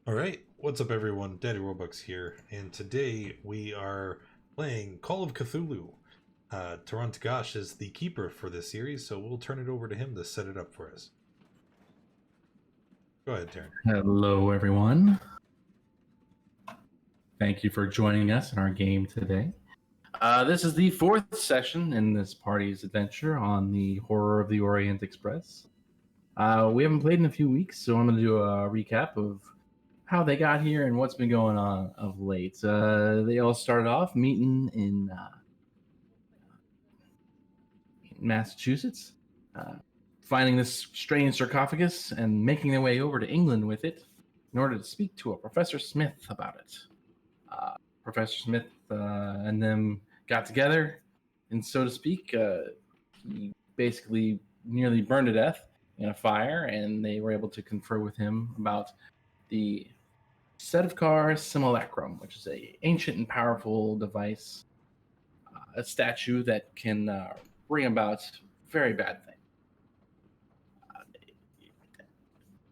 Alright, what's up everyone? Daddy Robux here, and today we are playing Call of Cthulhu. Taran Tagash is the keeper for this series, so we'll turn it over to him to set it up for us. Go ahead, Taran. Hello, everyone. Thank you for joining us in our game today. This is the fourth session in this party's adventure on the Horror of the Orient Express. We haven't played in a few weeks, so I'm going to do a recap of how they got here and what's been going on of late. They all started off meeting in Massachusetts, finding this strange sarcophagus and making their way over to England with it in order to speak to a Professor Smith about it. Professor Smith and them got together, and so to speak, he basically nearly burned to death in a fire, and they were able to confer with him about the set of cars simulacrum, which is a ancient and powerful device, a statue that can bring about very bad things.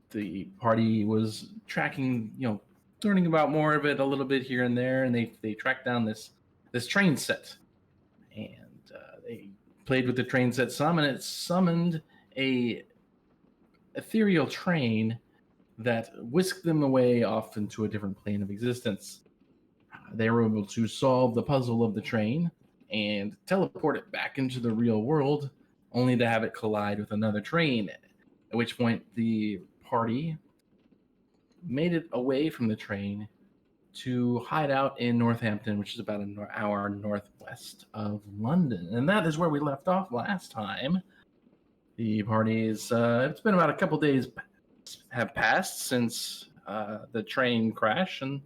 The party was tracking, learning about more of it a little bit here and there, and they tracked down this train set, and they played with the train set some, and it summoned a ethereal train that whisked them away off into a different plane of existence. They were able to solve the puzzle of the train and teleport it back into the real world, only to have it collide with another train, at which point the party made it away from the train to hide out in Northampton, which is about an hour northwest of London. And that is where we left off last time. The parties, it's been about a couple days have passed since the train crash, and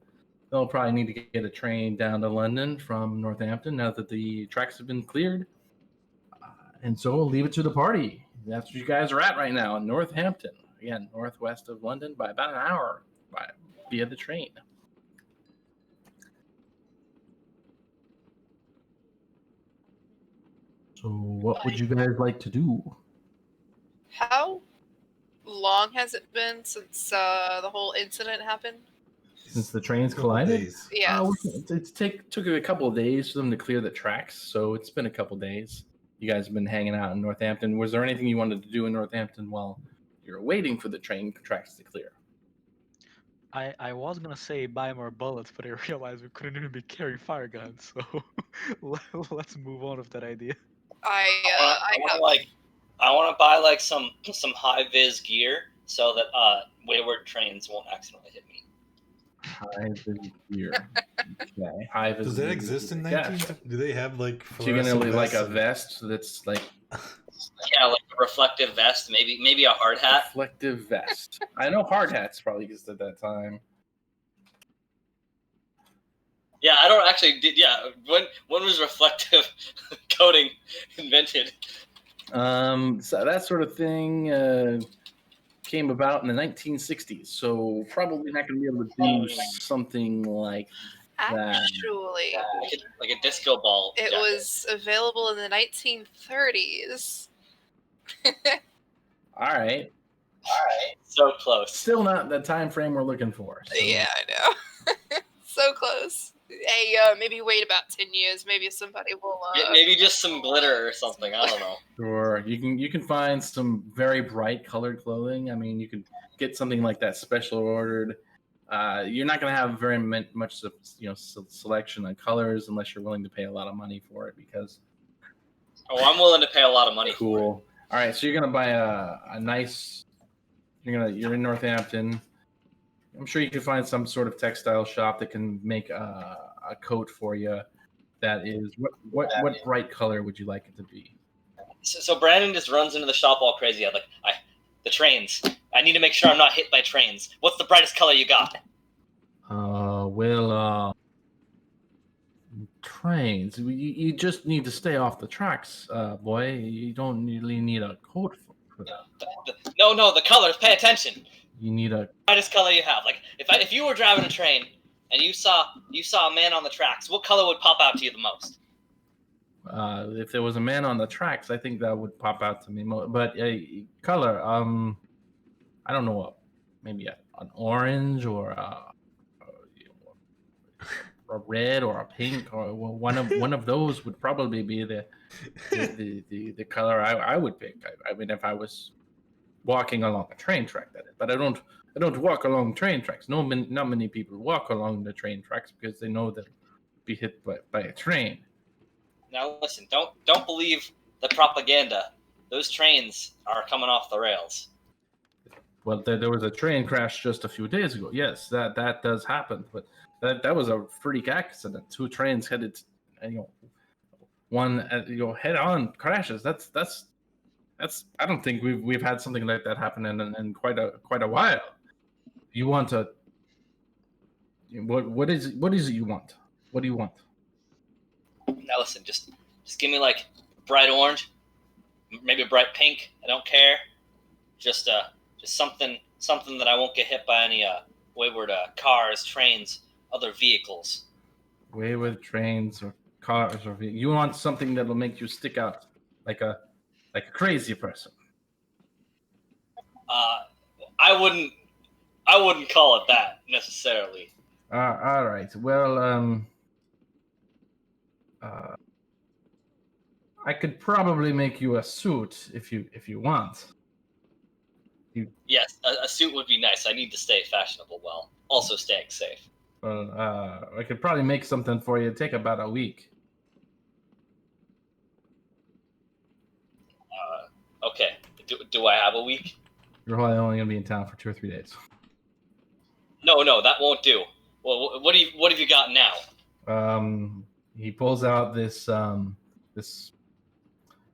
they'll probably need to get a train down to London from Northampton now that the tracks have been cleared. And so we'll leave it to the party. That's where you guys are at right now in Northampton. Again, northwest of London by about an hour via the train. So what would you guys like to do? How long has it been since the whole incident happened? Since the trains collided? Yes. It took a couple of days for them to clear the tracks, so it's been a couple of days. You guys have been hanging out in Northampton. Was there anything you wanted to do in Northampton while you're waiting for the train tracks to clear? I was gonna say buy more bullets, but I realized we couldn't even be carrying fire guns, so let's move on with that idea. I want to buy like some high vis gear so that wayward trains won't accidentally hit me. High vis gear. Okay. High vis. Does that exist in 19? Do they have like? So you're gonna like a vest that's like. Yeah, like a reflective vest, maybe a hard hat. Reflective vest. I know hard hats probably exist at that time. Yeah, I don't actually. When was reflective coating invented? So that sort of thing came about in the 1960s. So probably not going to be able to do something like that. Actually, like a disco ball. It was available in the 1930s. All right. So close. Still not the time frame we're looking for. So. Yeah, I know. So close. Hey, maybe wait about 10 years. Maybe somebody will. Maybe just some glitter or something. I don't know. Sure. You can find some very bright colored clothing. I mean, you could get something like that special ordered. You're not going to have very much selection of colors unless you're willing to pay a lot of money for it. Because. Oh, I'm willing to pay a lot of money. Cool. For it. All right, so you're gonna buy a nice. You're in Northampton. I'm sure you can find some sort of textile shop that can make a coat for you. That is what bright color would you like it to be? So Brandon just runs into the shop all crazy. The trains. I need to make sure I'm not hit by trains. What's the brightest color you got? Trains. You just need to stay off the tracks, boy. You don't really need a coat for that. No, the colors. Pay attention. You need a brightest color you have. Like if you were driving a train and you saw a man on the tracks, what color would pop out to you the most? If there was a man on the tracks, I think that would pop out to me. But color. I don't know what. Maybe an orange or a red or a pink, or one of those would probably be the color I would pick. I mean, if I was walking along a train track, that is. But I don't walk along train tracks. Not many people walk along the train tracks because they know they'll be hit by a train. Now listen, don't believe the propaganda. Those trains are coming off the rails. Well, there was a train crash just a few days ago. Yes, that does happen, but that was a freak accident. Two trains headed, one head-on crashes. That's. I don't think we've had something like that happen in quite a while. You want to? What is it you want? What do you want? Now listen, just give me like bright orange, maybe a bright pink. I don't care. Just something that I won't get hit by any wayward cars, trains, other vehicles. Wayward trains or cars or you want something that'll make you stick out like a crazy person. I wouldn't call it that necessarily. All right. Well, I could probably make you a suit if you want. Yes, a suit would be nice. I need to stay fashionable while also staying safe. Well, I could probably make something for you. It'd take about a week. Okay. Do I have a week? You're probably only gonna be in town for 2 or 3 days. No, that won't do. Well, what have you got now? He pulls out this this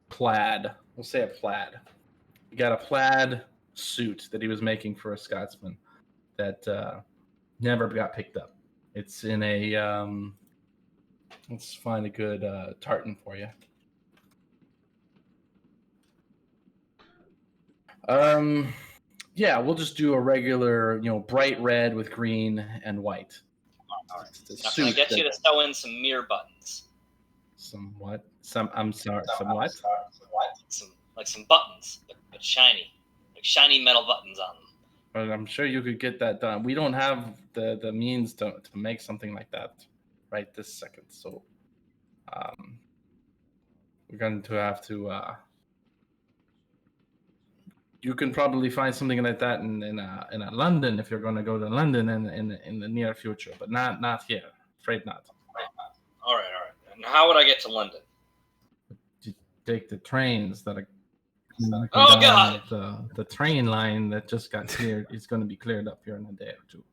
plaid. We'll say a plaid. He got a plaid suit that he was making for a Scotsman that never got picked up. It's in a let's find a good tartan for you. Yeah, we'll just do a regular, bright red with green and white. All right. Now, can I get you to sew in some mirror buttons? Some what? I'm sorry. Some what? Some buttons, but shiny, like shiny metal buttons on them. Well, I'm sure you could get that done. We don't have the means to make something like that right this second. So, we're going to have to. You can probably find something like that in London if you're going to go to London in the near future, but not here. Afraid not. All right. And how would I get to London? You take the trains that are. Oh God! The train line that just got cleared is going to be cleared up here in a day or two.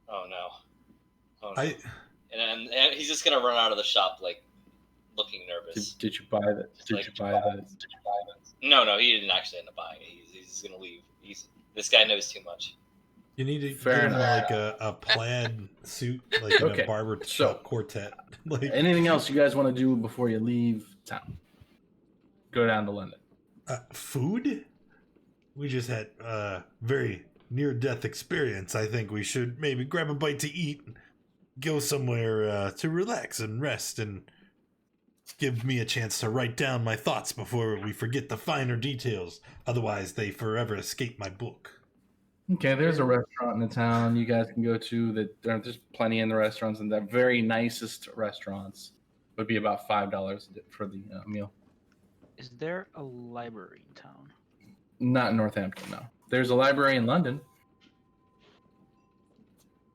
Oh no! And he's just going to run out of the shop like looking nervous. Did you buy that? Did you buy that? No, he didn't actually end up buying it. He's just gonna leave. This guy knows too much. You need to Fair get him enough. like a plaid suit, like in Okay, a barber so- shop quartet. Like Anything else you guys want to do before you leave town? Go down to London. food? We just had very near-death experience. I think we should maybe grab a bite to eat, go somewhere to relax and rest, and give me a chance to write down my thoughts before we forget the finer details. Otherwise, they forever escape my book. Okay, there's a restaurant in the town you guys can go to. There's plenty in the restaurants, and the very nicest restaurants would be about $5 for the meal. Is there a library in town? Not in Northampton, no. There's a library in London.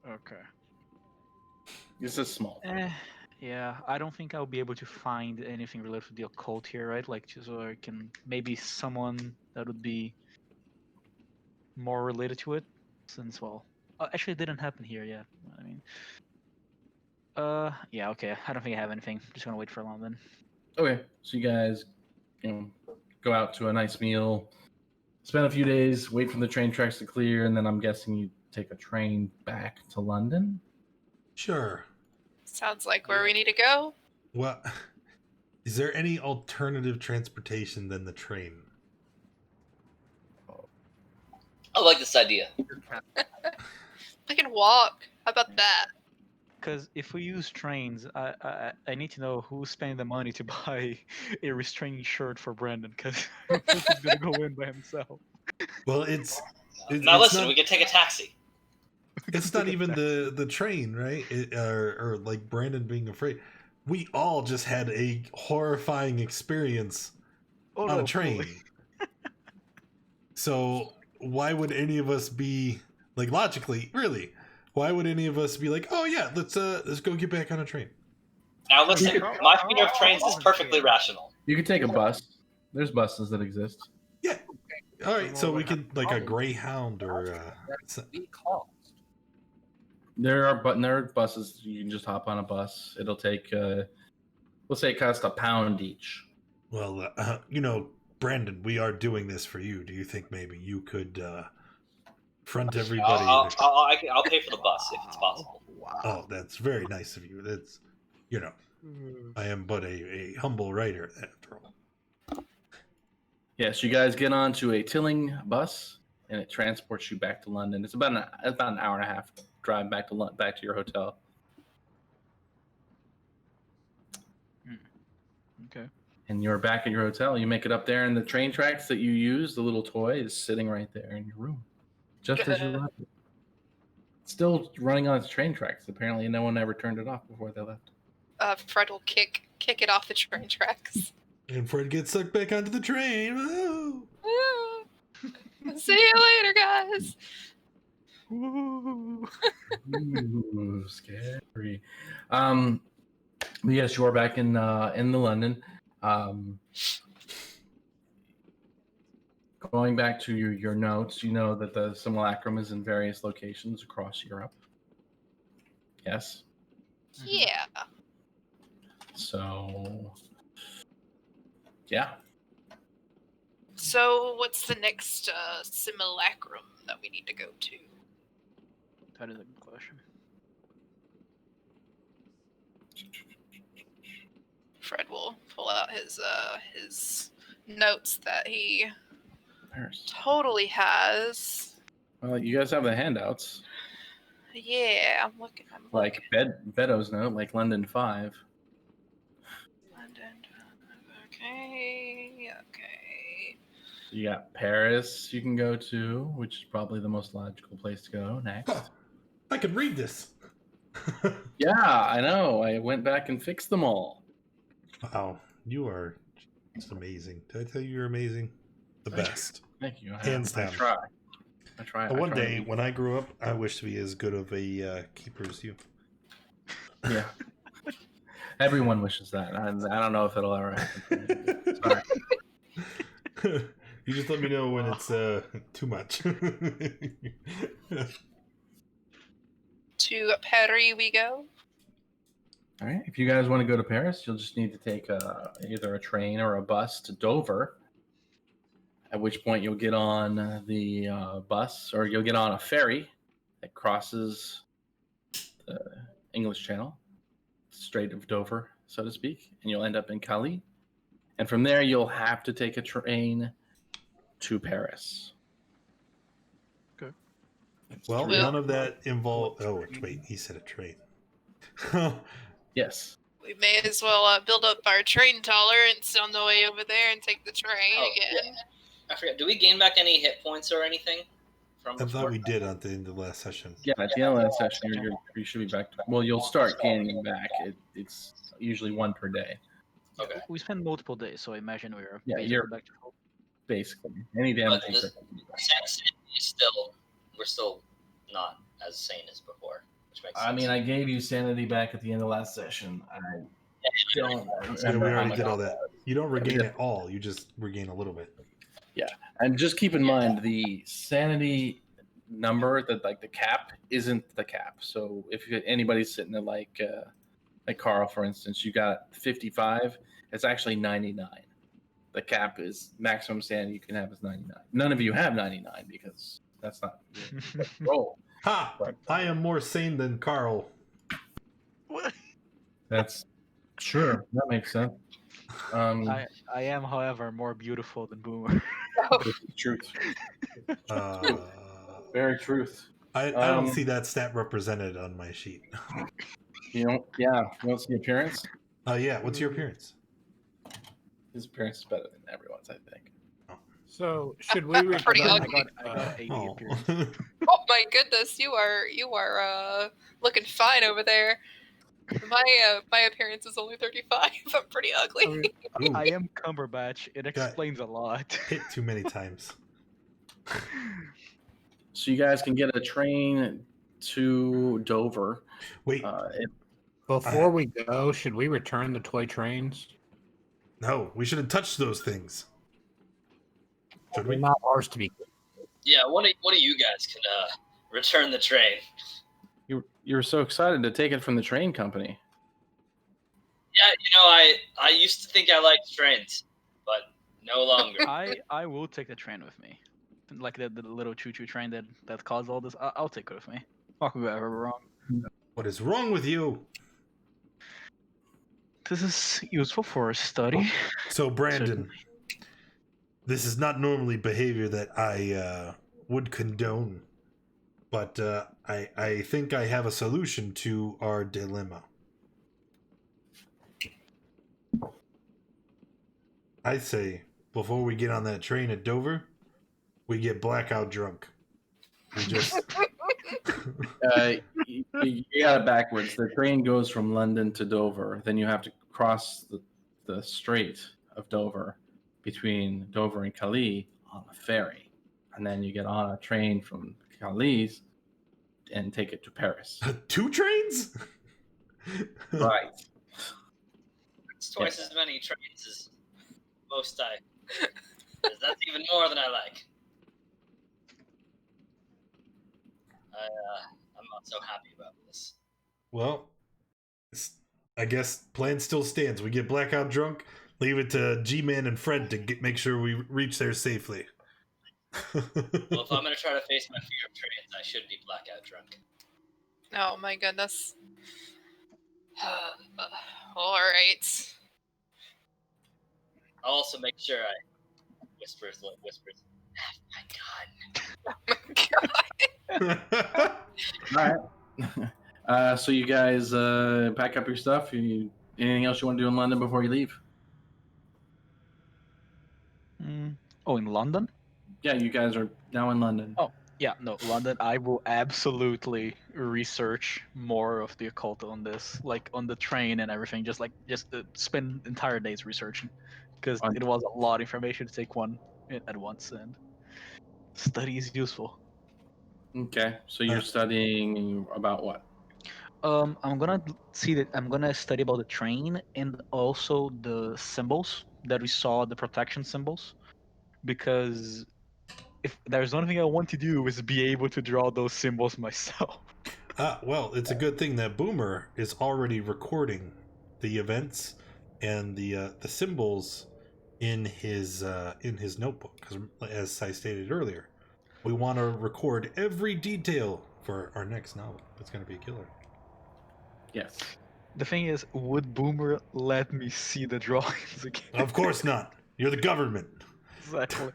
Okay. This is small. Yeah, I don't think I'll be able to find anything related to the occult here, right? Like, just so I can maybe someone that would be more related to it, since actually it didn't happen here yet. I mean, yeah, okay. I don't think I have anything. I'm just gonna wait for London. Okay, so you guys, go out to a nice meal, spend a few days, wait for the train tracks to clear, and then I'm guessing you take a train back to London. Sure. Sounds like where we need to go. Well, is there any alternative transportation than the train? I like this idea. I can walk. How about that? Because if we use trains, I need to know who's spending the money to buy a restraining shirt for Brandon, because he's gonna go in by himself. Well, it's Now listen, we can take a taxi. It's not even the train, right? Or like Brandon being afraid. We all just had a horrifying experience on a train. So why would any of us be like logically, really? Why would any of us be like, oh yeah, let's go get back on a train? Now listen, my fear of trains is perfectly rational. You could take a bus. There's buses that exist. Yeah. All right, so we could like a Greyhound or There are buses. You can just hop on a bus. It'll take, let's say, it costs £1 each. well, Brandon, we are doing this for you. Do you think maybe you could front everybody? I'll pay for the bus if it's possible. Wow. Oh, that's very nice of you. That's, I am but a humble writer after all. Yes, you guys get onto a Tilling bus, and it transports you back to London. It's about an hour and a half drive back to your hotel. Okay. And you're back at your hotel. You make it up there, and the train tracks that you use, the little toy, is sitting right there in your room, just as you left it. It's still running on its train tracks. Apparently, no one ever turned it off before they left. Fred will kick it off the train tracks. And Fred gets sucked back onto the train. Oh. See you later, guys. Ooh. Ooh, scary. Yes, you are back in the London. Going back to your notes, you know that the simulacrum is in various locations across Europe. Yes. Yeah. So, yeah. So, what's the next simulacrum that we need to go to? That is a good question. Fred will pull out his notes that he totally has. Well, you guys have the handouts. Yeah, I'm looking. Like Bedo's note, like London 5. London. Okay. You got Paris you can go to, which is probably the most logical place to go next. Huh. I can read this. Yeah, I know. I went back and fixed them all. Wow, you are just amazing. Did I tell you you're amazing? The best. Thank you. Hands down. I try. One day, when I grow up, I wish to be as good of a keeper as you. Yeah. Everyone wishes that. I don't know if it'll ever happen. Sorry. You just let me know when it's too much. To Paris we go. All right. If you guys want to go to Paris, you'll just need to take either a train or a bus to Dover. At which point you'll get on the bus, or you'll get on a ferry that crosses the English Channel, Strait of Dover, so to speak, and you'll end up in Calais. And from there, you'll have to take a train to Paris. Okay. Well, none of that involved. Oh, wait, he said a train. Yes. We may as well build up our train tolerance on the way over there and take the train again. Yeah. I forget. Do we gain back any hit points or anything from I before? thought we did at the end of the last session. Yeah, at the end of that session, you should be back. Well, you'll start gaining them back. It's usually one per day. Okay. We spend multiple days, so I imagine we're you're back to full. Basically any damage. But we're still not as sane as before, which makes sense. I mean, I gave you sanity back at the end of last session. I don't So we already did all that. You don't regain it all. You just regain a little bit. Yeah, and just keep in mind the sanity number, that like the cap isn't the cap. So if anybody's sitting at like Carl, for instance, you got 55, it's actually 99. The cap is maximum sanity you can have is 99. None of you have 99 because that's not your roll. Ha! I am more sane than Carl. What? That's sure, that makes sense. I am, however, more beautiful than Boomer. Truth. Very truth. I don't see that stat represented on my sheet. You don't see appearance? Yeah, what's your appearance? His appearance is better than everyone's, I think. Oh. So should we Pretty return? ugly. I got 80 Oh. appearance. Oh my goodness, you are looking fine over there. My appearance is only 35. I'm pretty ugly. I mean, Ooh, I am Cumberbatch. It Got- explains a lot. hit too many times. So you guys can get a train to Dover. Wait, Before we go, should we return the toy trains? no, we shouldn't touch those things. Should They're we? not ours to be. Yeah, one of you guys can return the train. You were so excited to take it from the train company. Yeah, I used to think I liked trains, but no longer. I will take the train with me, like the little choo-choo train that caused all this. I'll take it with me. I'll go ever wrong. What is wrong with you? This is useful for a study. So, Brandon, this is not normally behavior that I would condone, but I think I have a solution to our dilemma. I say, before we get on that train at Dover, we get blackout drunk. We just... You got it backwards. The train goes from London to Dover. Then you have to cross the Strait of Dover between Dover and Calais on a ferry. And then you get on a train from Calais and take it to Paris. 2 trains? Right. It's twice as many trains as most I. That's even more than I like. I'm not so happy about this. Well, I guess plan still stands. We get blackout drunk, leave it to G-Man and Fred to make sure we reach there safely. Well, if I'm gonna try to face my fear of trains, I should be blackout drunk. Oh my goodness. All right. I'll also make sure I whispers. Oh my god. All right. So you guys pack up your stuff. Anything else you want to do in London before you leave? Oh, in London? Yeah, you guys are now in London. Oh, yeah, no, London. I will absolutely research more of the occult on this, like on the train and everything. Just spend entire days researching, because it was a lot of information to take one at once, and study is useful. Okay, so you're studying about what? I'm gonna study about the train and also the symbols that we saw, the protection symbols, because if there's one thing I want to do is be able to draw those symbols myself. Well, it's a good thing that Boomer is already recording the events and the symbols in his notebook. Because, as I stated earlier, we want to record every detail for our next novel. It's going to be a killer. Yes. The thing is, would Boomer let me see the drawings again? Of course not. You're the government. Exactly.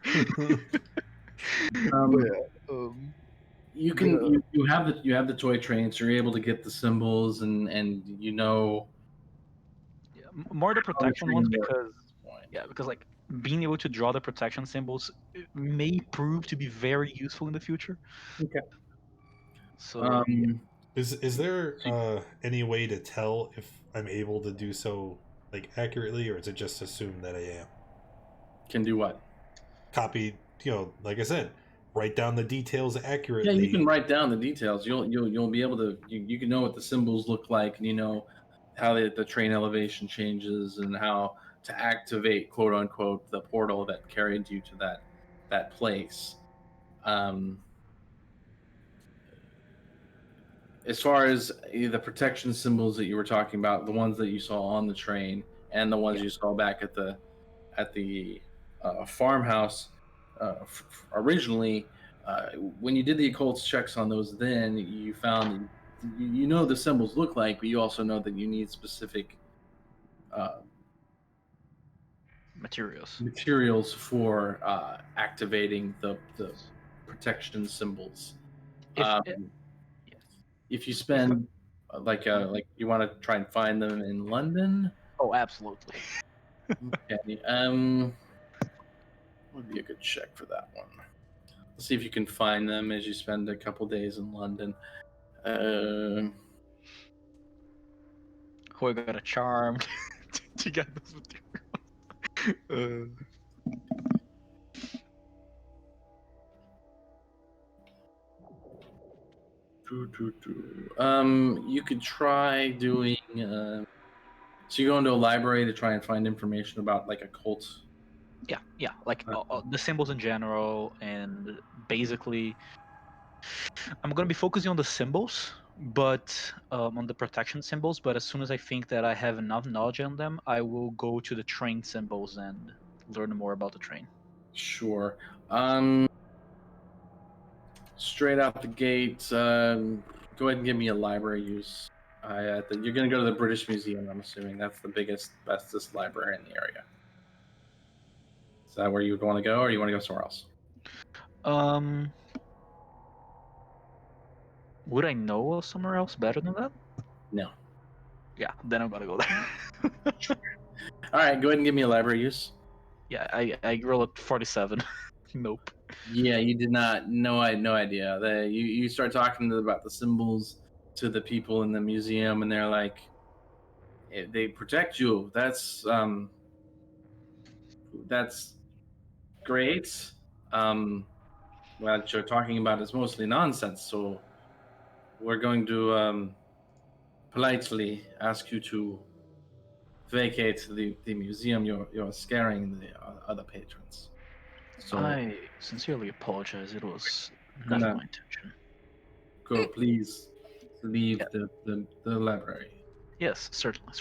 You can you have the toy train, so you're able to get the symbols and Yeah, more the protection ones train because like being able to draw the protection symbols may prove to be very useful in the future. Okay. So Is there any way to tell if I'm able to do so like accurately, or is it just assumed that I am? Can do what? Copy, like I said, write down the details accurately. Yeah, you can write down the details. You'll be able to you can know what the symbols look like, and you know how the train elevation changes and how to activate, quote unquote, the portal that carried you to that place. As far as the protection symbols that you were talking about, the ones that you saw on the train and the ones you saw back at the farmhouse originally, when you did the occults checks on those, then you found you know the symbols look like, but you also know that you need specific materials for activating the protection symbols. If you spend like you want to try and find them in London. Oh, absolutely. Okay. would be a good check for that one? Let's see if you can find them as you spend a couple days in London. Who got a charm to get those materials? You could try doing. So you go into a library to try and find information about like occults. Yeah, like the symbols in general, and basically, I'm gonna be focusing on the symbols, but on the protection symbols. But as soon as I think that I have enough knowledge on them, I will go to the train symbols and learn more about the train. Sure. Straight out the gate, go ahead and give me a library use. You're going to go to the British Museum, I'm assuming. That's the biggest, bestest library in the area. Is that where you would want to go, or you want to go somewhere else? Would I know of somewhere else better than that? No. Yeah, then I'm gonna go there. All right, go ahead and give me a library use. Yeah, I roll at 47. Nope. Yeah, you did not. No, I had no idea. You start talking about the symbols to the people in the museum, and they're like, they protect you. That's great. What you're talking about is mostly nonsense. So we're going to politely ask you to vacate the museum. You're scaring the other patrons. So I sincerely apologize. It was No. never my intention. go, please leave the library. Yes, certainly.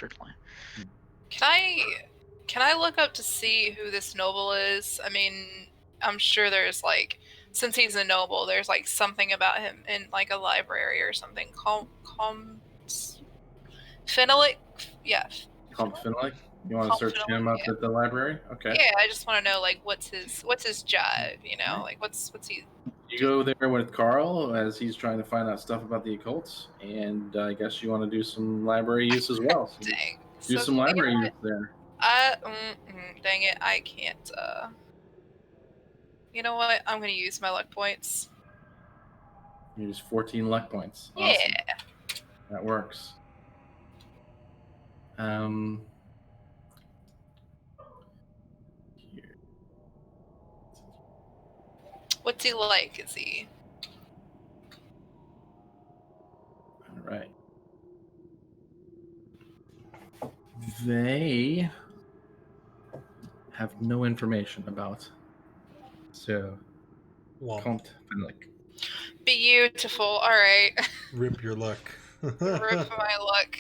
Can I look up to see who this noble is? I mean, I'm sure there's like, since he's a noble, there's like something about him in like a library or something. Fenelic? Yeah. Comp Finley? You want to search him up at the library? Okay. Yeah, I just want to know like what's his jive, you know? Like what's he. You go there with Carl as he's trying to find out stuff about the occults, and I guess you want to do some library use as well. So Dang. do some library use there. Dang it, I can't you know what? I'm gonna use my luck points. Use 14 luck points. Yeah. Awesome. That works. Here. What's he like? Is he All right. They have no information about. So, Well, Comte Finley. beautiful? Alright. rip your luck. Rip my luck.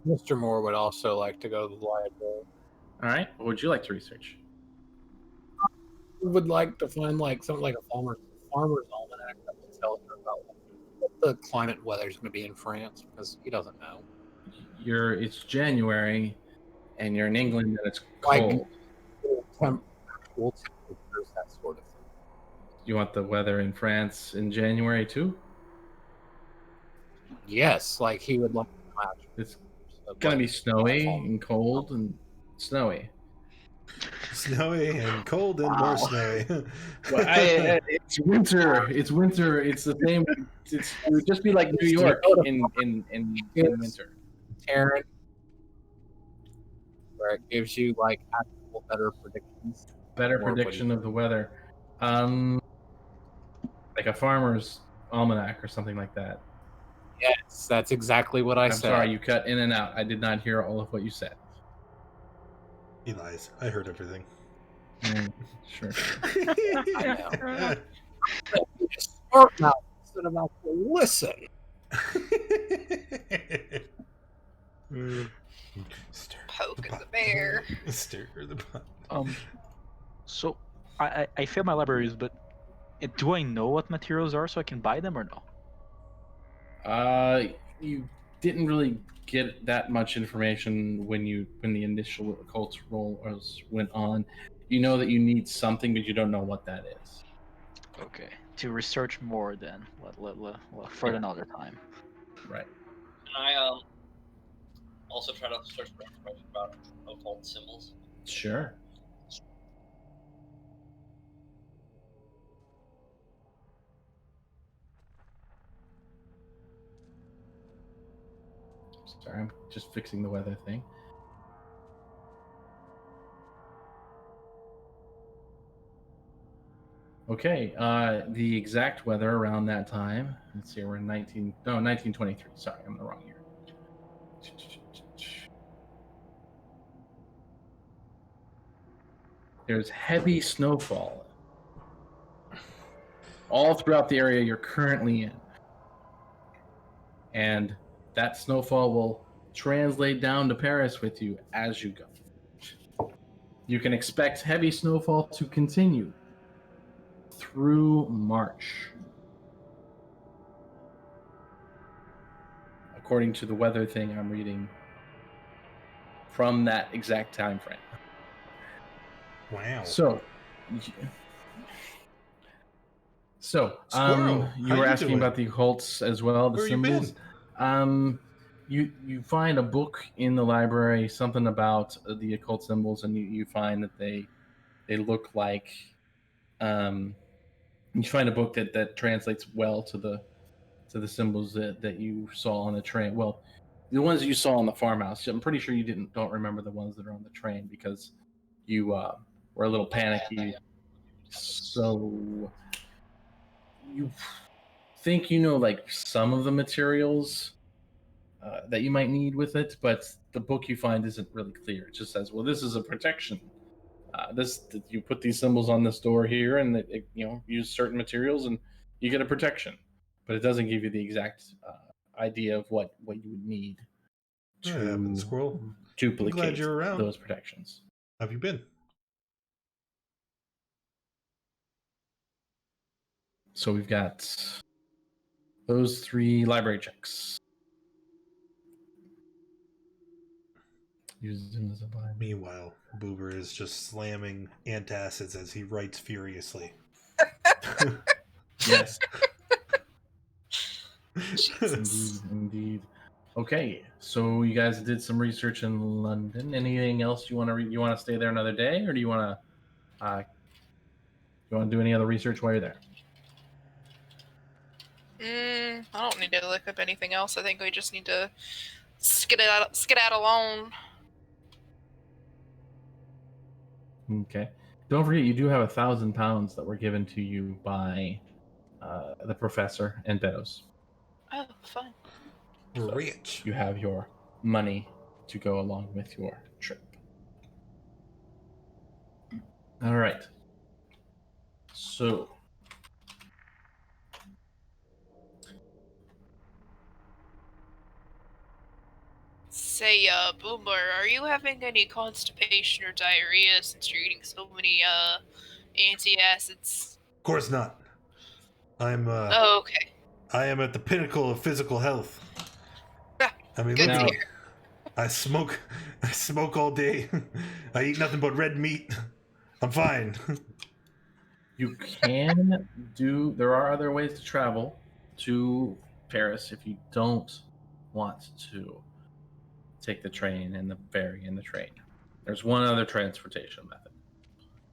Mr. Moore would also like to go to the library. All right. What would you like to research? We would like to find like something like a farmer's almanac that will tell him about what the climate weather is going to be in France, because he doesn't know. It's January, and you're in England, and it's Like- cold. Actual temperatures, that sort of thing. You want the weather in France in January too? Yes, like he would like to match. It's gonna be snowy and cold and snowy. Snowy and cold and more snowy. Well, it's winter. It's winter. It's the same. It would just be like New York in winter. Taryn, where it gives you like actual better predictions. Better Or prediction of the weather. Like a farmer's almanac or something like that. Yes, that's exactly what I I'm said. sorry, you cut in and out. I did not hear all of what you said. He lies. I heard everything. Sure. I know. Just smart mouth instead of actually listen. Poking the bear. Stir the pot. So I failed my libraries, but do I know what materials are so I can buy them or no? You didn't really get that much information when the initial occult roll went on. You know that you need something, but you don't know what that is. Okay, to research more then, for another time. Right. Can I also try to search for information about occult symbols? Sure. Sorry, I'm just fixing the weather thing. Okay, the exact weather around that time. Let's see, we're in 1923. Sorry, I'm in the wrong year. There's heavy snowfall all throughout the area you're currently in. And that snowfall will translate down to Paris with you as you go. You can expect heavy snowfall to continue through March, according to the weather thing I'm reading from that exact time frame. Wow. So Squirrel, you how were you asking doing? about the occults as well, the Where you symbols. You find a book in the library, something about the occult symbols, and you find that they look like you find a book that translates well to the symbols that you saw on the train. Well, the ones you saw on the farmhouse. I'm pretty sure you don't remember the ones that are on the train because you were a little panicky. So you think you know like some of the materials that you might need with it, but the book you find isn't really clear. It just says, "Well, this is a protection. You put these symbols on this door here, and use certain materials, and you get a protection." But it doesn't give you the exact idea of what you would need That happens, to Squirrel. I'm glad duplicate you're around. those protections. How have you been? So we've got those 3 library checks. Use them as a Bible. Meanwhile, Boober is just slamming antacids as he writes furiously. Yes, Jesus. indeed. Okay, so you guys did some research in London. Anything else you want to read? You want to stay there another day, or do you want to do any other research while you're there? I don't need to look up anything else. I think we just need to skedaddle on. Okay. Don't forget, you do have £1,000 that were given to you by the professor and Beddoes. Oh, fun. We're So rich. you have your money to go along with your trip. All right. So Say, Boomer, are you having any constipation or diarrhea since you're eating so many, antacids? Of course not. I'm Oh, okay. I am at the pinnacle of physical health. I mean, Good look to at me. hear. I smoke all day. I eat nothing but red meat. I'm fine. you can there are other ways to travel to Paris if you don't want to take the train and the ferry and the train. There's one other transportation method.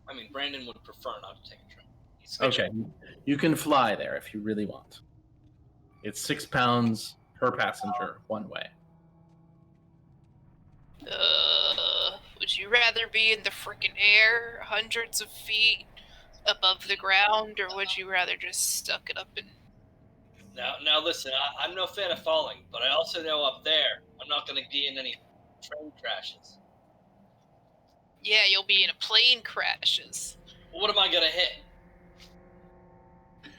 I mean, Brandon would prefer not to take a train. He's Okay, you can fly there if you really want. It's £6 per passenger one way. Would you rather be in the freaking air, hundreds of feet above the ground, or would you rather just suck it up and... Now listen, I'm no fan of falling, but I also know up there I'm not going to be in any train crashes. Yeah, you'll be in a plane crashes. Well, what am I going to hit?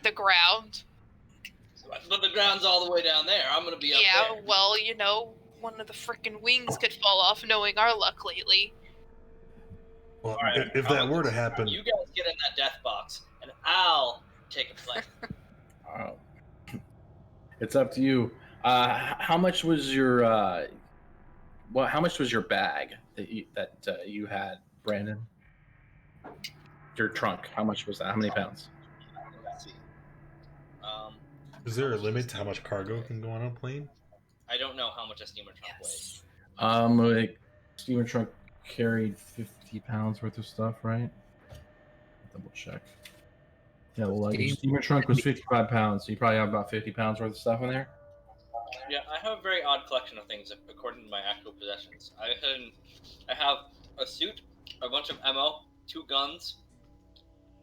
The ground. But the ground's all the way down there. I'm going to be up there. Yeah, well, one of the freaking wings could fall off, knowing our luck lately. Well, right, if that were to happen, You guys get in that death box, and I'll take a plane. It's up to you. How much was your how much was your bag that you had, Brandon? Your trunk. How much was that? How many pounds? Let's see. is there a limit to how much cargo can go on a plane? I don't know how much a steamer trunk weighs. Like steamer trunk carried 50 pounds worth of stuff, right? Double check. Yeah, well, like steamer trunk was 55 pounds, so you probably have about 50 pounds worth of stuff in there. Yeah, I have a very odd collection of things according to my actual possessions. I have a suit, a bunch of ammo, 2 guns,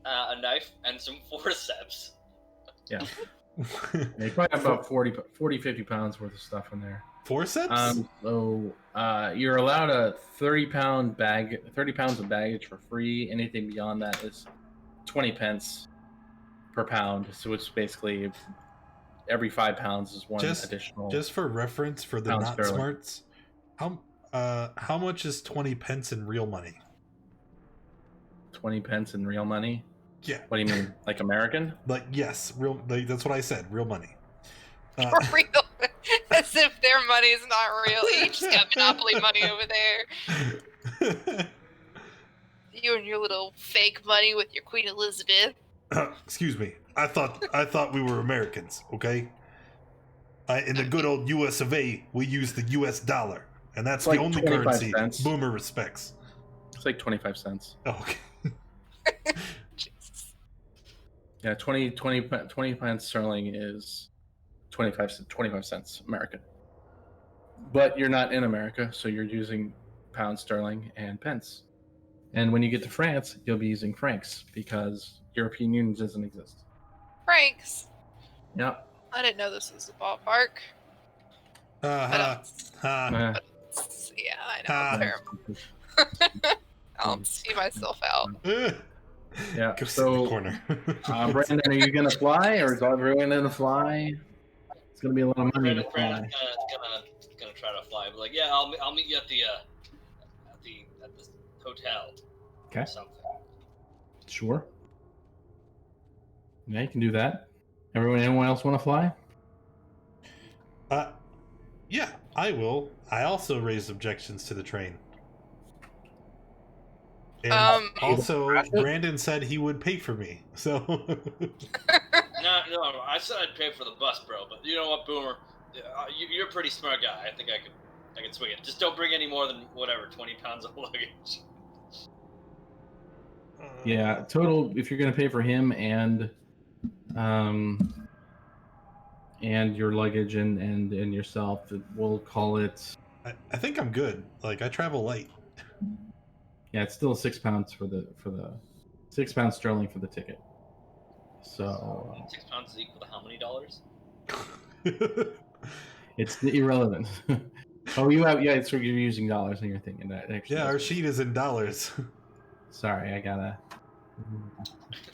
a knife, and some forceps. Yeah. Yeah, you probably have about 40, 50 pounds worth of stuff in there. Forceps? So you're allowed a 30-pound bag, 30 pounds of baggage for free. Anything beyond that is 20 pence per pound. So it's basically every 5 pounds is one additional. Just for reference for the pound not sterling. smarts, how much is 20 pence in real money? 20 pence in real money. Yeah. What do you mean, like American? Like, yes, real. Like, that's what I said. Real money. For real. As if their money's not real. You just got monopoly money over there. You and your little fake money with your Queen Elizabeth. Excuse me. I thought we were Americans. Okay. In the good old U.S. of A., we use the U.S. dollar, and that's It's like the only 25 currency cents. Boomer respects. It's like 25 cents. Oh, okay. Jesus. Yeah, 20 pounds sterling is 25 cents American. But you're not in America, so you're using pounds sterling and pence. And when you get to France, you'll be using francs because European Union doesn't exist. Franks. Yep. I didn't know this was a ballpark. Ha. Yeah, I know. Ha. Fair. I'll see myself out. Yeah. Go sit in the So, corner. Brandon, are you gonna fly, or is everyone gonna fly? It's gonna be a lot of money to fly. Brandon's gonna try to fly, but like, yeah, I'll meet you at the hotel. Okay. Or something. Sure. Yeah, you can do that. Anyone else want to fly? Yeah, I will. I also raised objections to the train. And also, Brandon said he would pay for me. So. No, I said I'd pay for the bus, bro. But you know what, Boomer? You're a pretty smart guy. I think I can swing it. Just don't bring any more than 20 pounds of luggage. Yeah, total. If you're gonna pay for him and your luggage and yourself, we'll call it. I think I'm good. Like, I travel light. Yeah, it's still 6 pounds for the 6 pounds sterling for the ticket. So 6 pounds is equal to how many dollars? It's irrelevant. Oh, you have so you're using dollars and you're thinking that. Actually, Yeah, our sheet is in dollars. Sorry, I gotta.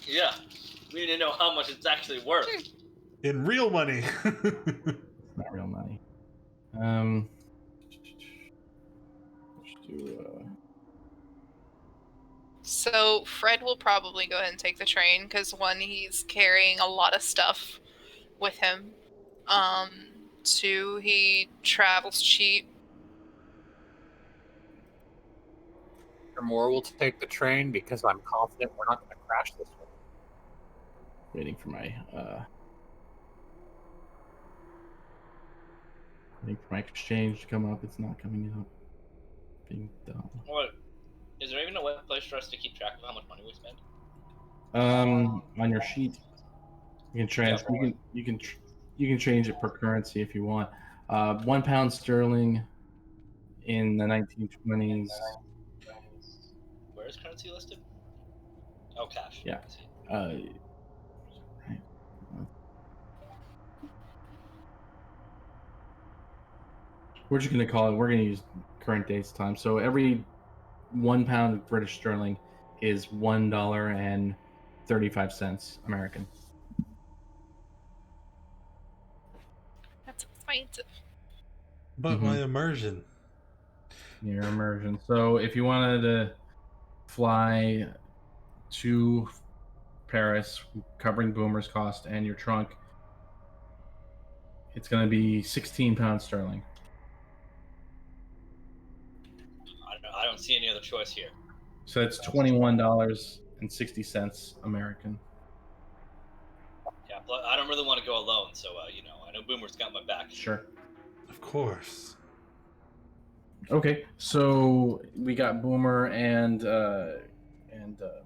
Yeah, we need to know how much it's actually worth. In real money. Not real money. Let's do. So Fred will probably go ahead and take the train because one, he's carrying a lot of stuff with him. Two, he travels cheap. Or more will take the train because I'm confident we're not going to crash this one. Waiting for my exchange to come up. It's not coming up. Being dumb. What? Is there even a web place for us to keep track of how much money we spend? On your sheet, you can you can change it per currency if you want. 1 pound sterling in the 1920s. Where is currency listed? Oh, cash. Yeah. I see. We're just gonna call it. We're gonna use current dates time. So every 1 pound British sterling is $1.35 American. That's expensive. But my immersion. Your immersion. So if you wanted to fly to Paris, covering Boomer's cost and your trunk, it's going to be 16 pounds sterling. I don't see any other choice here. So that's $21.60 American. Yeah, but I don't really want to go alone, so I know Boomer's got my back. Sure. Of course. Okay, so we got Boomer and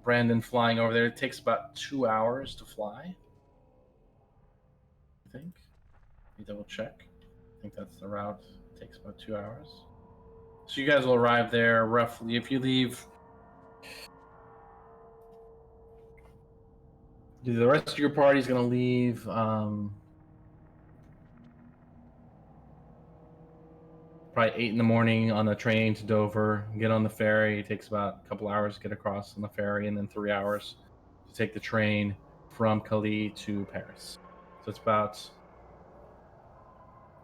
Brandon flying over there. It takes about 2 hours to fly, I think. Let me double check. think that's the route. It takes about 2 hours. So you guys will arrive there roughly. If you leave, the rest of your party is going to leave. Probably 8 in the morning on the train to Dover. Get on the ferry. It takes about a couple hours to get across on the ferry, and then 3 hours to take the train from Calais to Paris. So it's about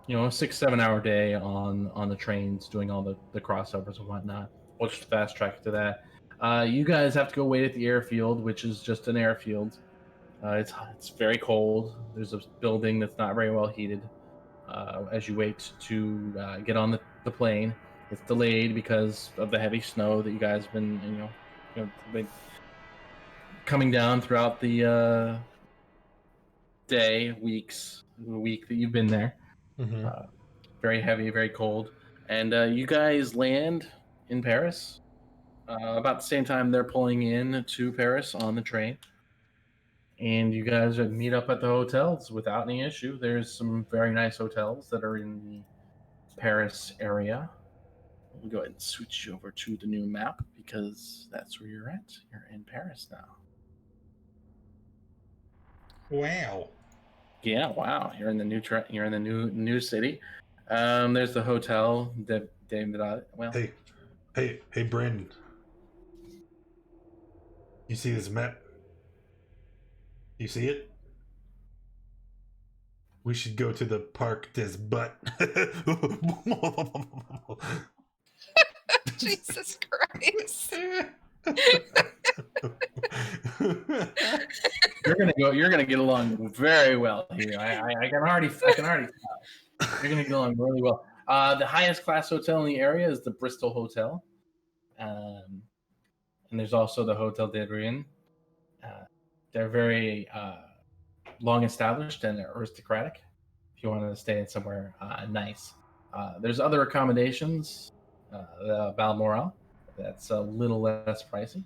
a 6-7 hour day on the trains, doing all the crossovers and whatnot. We'll just fast track to that. You guys have to go wait at the airfield, which is just an airfield. It's very cold. There's a building that's not very well heated. As you wait to get on the plane, it's delayed because of the heavy snow that you guys have been been coming down throughout the week that you've been there. Mm-hmm. Very heavy, very cold, and you guys land in Paris about the same time they're pulling in to Paris on the train. And you guys meet up at the hotels without any issue. There's some very nice hotels that are in the Paris area. We'll go ahead and switch over to the new map because that's where you're at. You're in Paris now. Wow. Yeah, wow. You're in the new city. There's the hotel that well. Hey, Brandon. You see this map? You see it? We should go to the Parc des Butt. Jesus Christ. You're gonna get along very well here. I can already tell. You're gonna get along really well. The highest class hotel in the area is the Bristol Hotel, and there's also the Hotel de Brienne. They're very long established and aristocratic. If you wanted to stay in somewhere nice, there's other accommodations. The Balmoral, that's a little less pricey.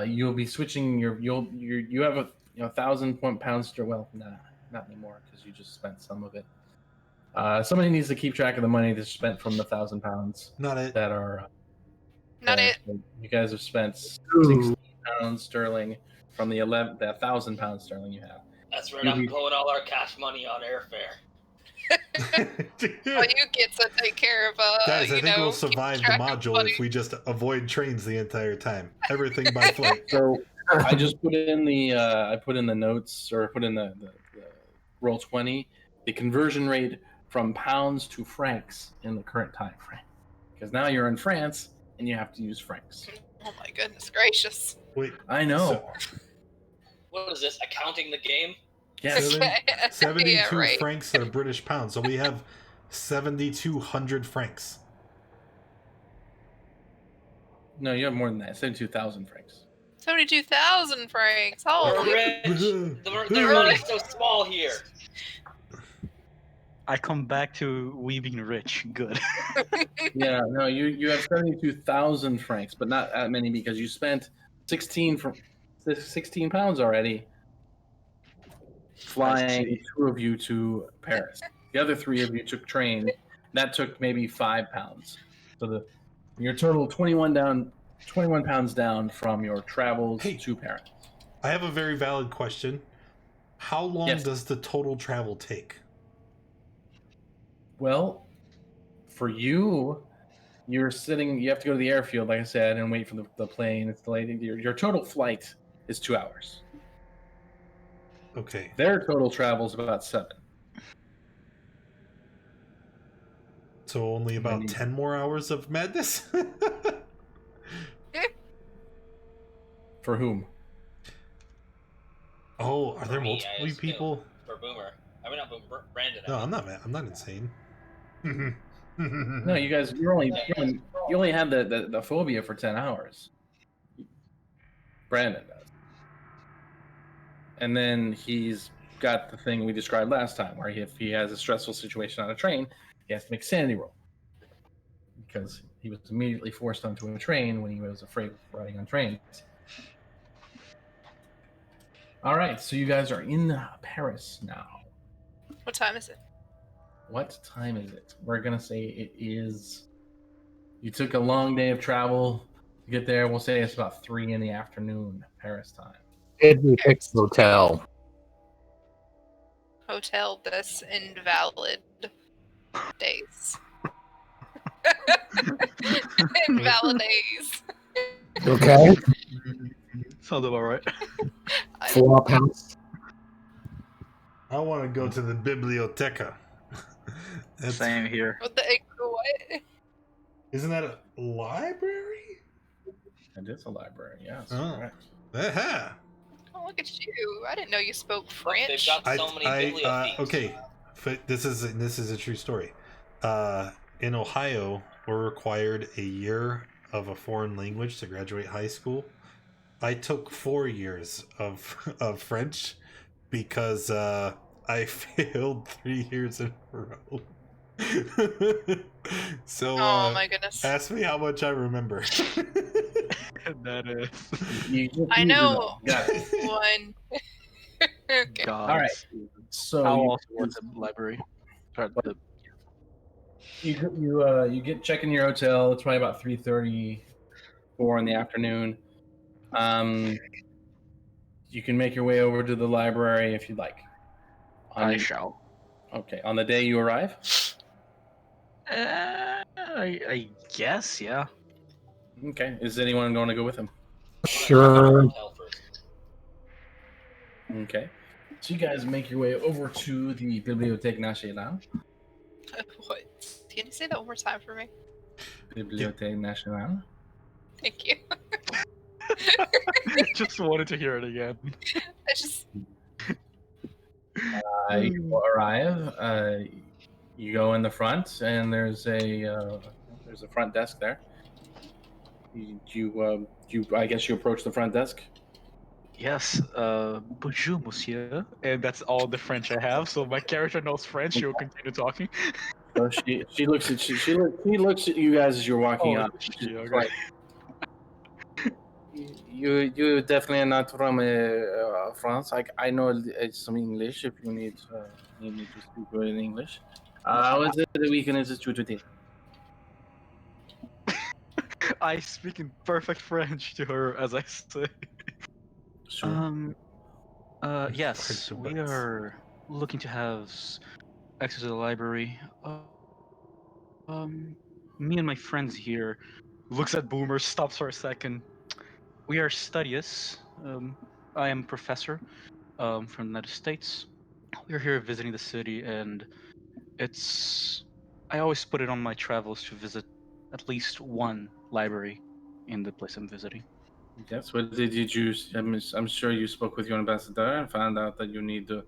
You'll be switching you have a 1,000 pounds to not anymore because you just spent some of it. Somebody needs to keep track of the money that's spent from the 1,000 pounds. Not it. That are Not it. You guys have spent 60 pounds sterling from the 1,000 pounds sterling you have. That's right. I'm blowing all our cash money on airfare. Well, you get to take care of Guys, I think we'll survive the module if we just avoid trains the entire time. Everything by flight. So I just put in the notes, or put in the roll 20, the conversion rate from pounds to francs in the current time frame, because now you're in France and you have to use francs. Oh my goodness gracious! Wait, I know. What is this? Accounting the game? Yes. 72 Yeah, right. francs are British pounds, so we have 7,200 francs. No, you have more than that. 72,000 francs. 72,000 francs. Holy! The world is so small here. I come back to we being rich. Good. Yeah, no, you have 72,000 francs, but not that many because you spent 16 pounds already flying the 2 of you to Paris. The other 3 of you took train. That took maybe 5 pounds. So your total 21 pounds down from your travels to Paris. I have a very valid question. How long does the total travel take? Well, for you, you have to go to the airfield, like I said, and wait for the plane. It's delayed. Your total flight is 2 hours. Okay. Their total travel is about 7. So only about 10 more hours of madness? For whom? Oh, are there multiple people? For Boomer. I mean, not Boomer, Brandon. No, I'm not mad. I'm not insane. No, you guys, you only had the phobia for 10 hours. Brandon does. And then he's got the thing we described last time, where if he has a stressful situation on a train, he has to make a sanity roll. Because he was immediately forced onto a train when he was afraid of riding on trains. All right, so you guys are in Paris now. What time is it? What time is it? We're gonna say it is. You took a long day of travel to get there. We'll say it's about 3 in the afternoon, Paris time. Did we pick the hotel? Hotel this invalid days. Invalid days. Okay. Sounds about right. Flop house. I want to go to the biblioteca. That's, Same here. What the what? isn't that a library? It is a library, yes. Oh. Correct. Aha. Oh, look at you! I didn't know you spoke Look, they've French. got so many bibliotheques. Okay, this is a true story. In Ohio, we're required a year of a foreign language to graduate high school. I took 4 years of French because I failed 3 years in a row. So Oh my goodness! ask me how much I remember. That is. I know Got it. one. Okay. God. All right. So I'll you, also work at the library. Sorry, you get check in your hotel. It's probably about 3:34 in the afternoon. You can make your way over to the library if you'd like. I shall. Okay. On the day you arrive. I guess, yeah. Okay. Is anyone going to go with him? Sure. Hotel first. Okay. So you guys make your way over to the Bibliothèque Nationale. What? Can you say that one more time for me? Bibliothèque Nationale. Thank you. Just wanted to hear it again. I just. You arrive. You go in the front, and there's a front desk there. You I guess you approach the front desk. Yes, bonjour, monsieur. And that's all the French I have, so my character knows French. She'll continue talking. So she looks at she looks at you guys as you're walking up. She, okay. Like, you definitely are not from France. I know some English if you need me to speak in English. How is it that we can assist you today? I speak in perfect French to her as I say. Sure. Yes, French we butts. are looking to have access to the library. Me and my friends here looks at Boomer, stops for a second. We are studious. I am a professor from the United States. We're here visiting the city, and I always put it on my travels to visit at least one library in the place I'm visiting. Yes. What did you? I'm sure you spoke with your ambassador and found out that you need to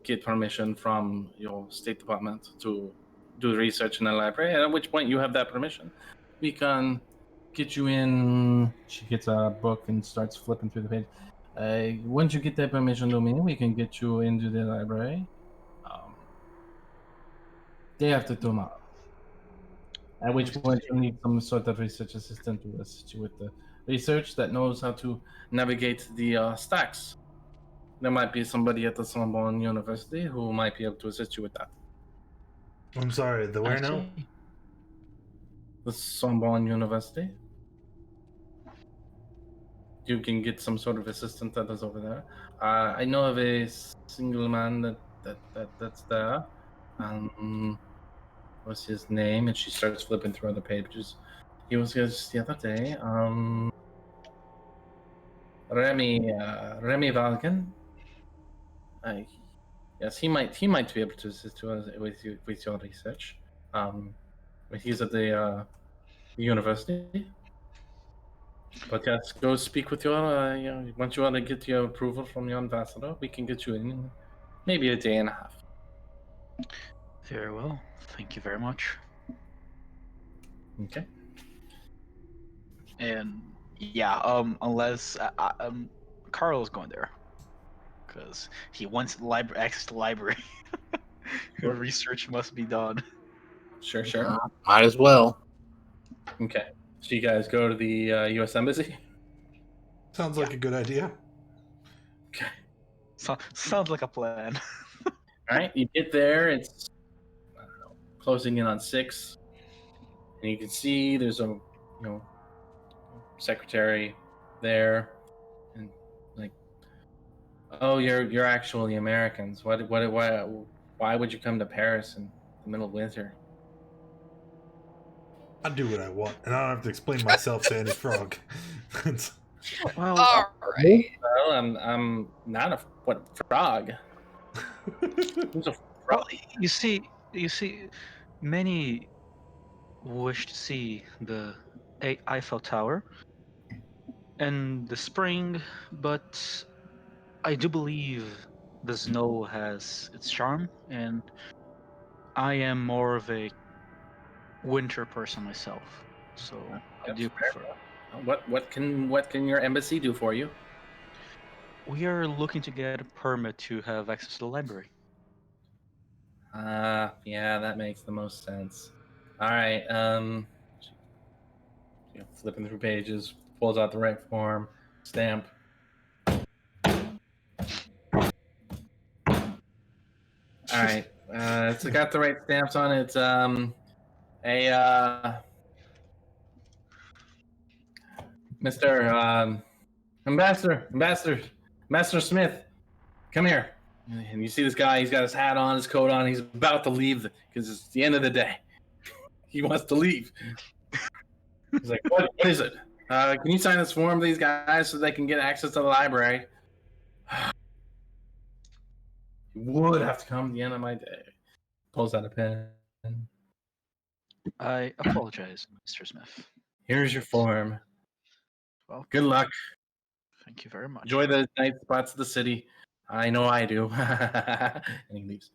get permission from your State Department to do research in the library. At which point you have that permission. We can get you in. She gets a book and starts flipping through the page. Once you get that permission to me, we can get you into the library. Day after tomorrow. At which point you need some sort of research assistant to assist you with the research that knows how to navigate the stacks. There might be somebody at the Sorbonne University who might be able to assist you with that. I'm sorry, the where now? The Sorbonne University. You can get some sort of assistant that is over there. I know of a single man that's there. What's his name? And she starts flipping through other pages. He was here just the other day. Remy Valken. Yes, he might be able to assist you with your research. He's at the university. But yes, go speak with your. Once you want to get your approval from your ambassador, we can get you in maybe a day and a half. Very well. Thank you very much. Okay. And yeah, unless Carl is going there, because he wants access to library. Research must be done. Sure. Might as well. Okay. So you guys go to the U.S. Embassy? Sounds like a good idea. Okay. Sounds like a plan. All right. You get there. It's closing in on 6, and you can see there's a secretary there, and like, oh, you're actually Americans. Why would you come to Paris in the middle of winter? I do what I want, and I don't have to explain myself to any frog. Well, All right. Well, I'm not a frog. Who's a well, frog? you see, many wish to see the Eiffel Tower and the spring, but I do believe the snow has its charm, and I am more of a winter person myself, so I do prefer. What can your embassy do for you? We are looking to get a permit to have access to the library. Yeah, that makes the most sense. All right, flipping through pages, pulls out the right form, stamp. All right, it's got the right stamps on it. Mr. Ambassador Smith, come here. And you see this guy, he's got his hat on, his coat on, he's about to leave because it's the end of the day. He wants to leave. He's like, what is it? Can you sign this form for these guys so they can get access to the library? You would have to come to the end of my day. Pulls out a pen. I apologize, Mr. Smith. Here's your form. Well, Good luck. thank you very much. Enjoy the nice spots of the city. I know I do. And he leaves.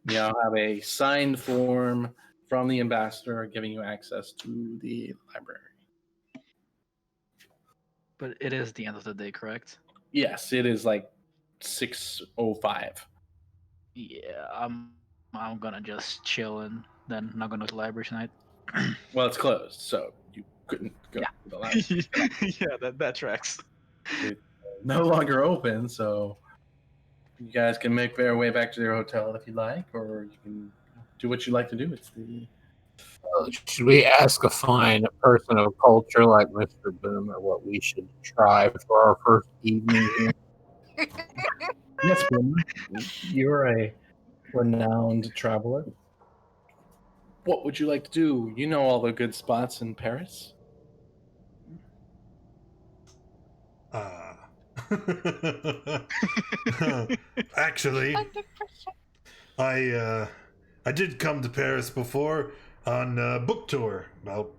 You now have a signed form from the ambassador giving you access to the library. But it is the end of the day, correct? Yes, it is like 6:05. Yeah, I'm gonna just chill and then not gonna go to the library tonight. Well, it's closed, so you couldn't go Yeah. to the library. Yeah, that tracks. It's no longer open, so you guys can make your way back to your hotel if you like, or you can do what you like to do. It's the Should we ask a fine person of culture like Mr. Boomer what we should try for our first evening here? yes, Boomer. You're a renowned traveler. What would you like to do? You know all the good spots in Paris. Actually, Under pressure. I did come to Paris before on a book tour about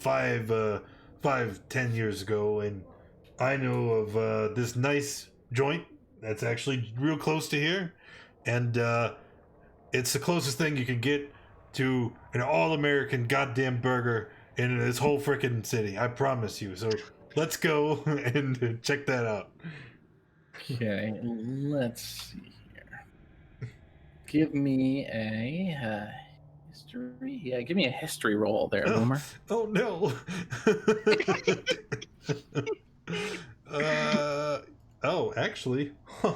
10 years ago, and I know of this nice joint that's actually real close to here, and it's the closest thing you can get to an all-American goddamn burger in this whole frickin' city. I promise you. So let's go and check that out. Okay, let's see here. Give me a history. Yeah, give me a history roll there, Boomer. Oh no. Actually. Yeah.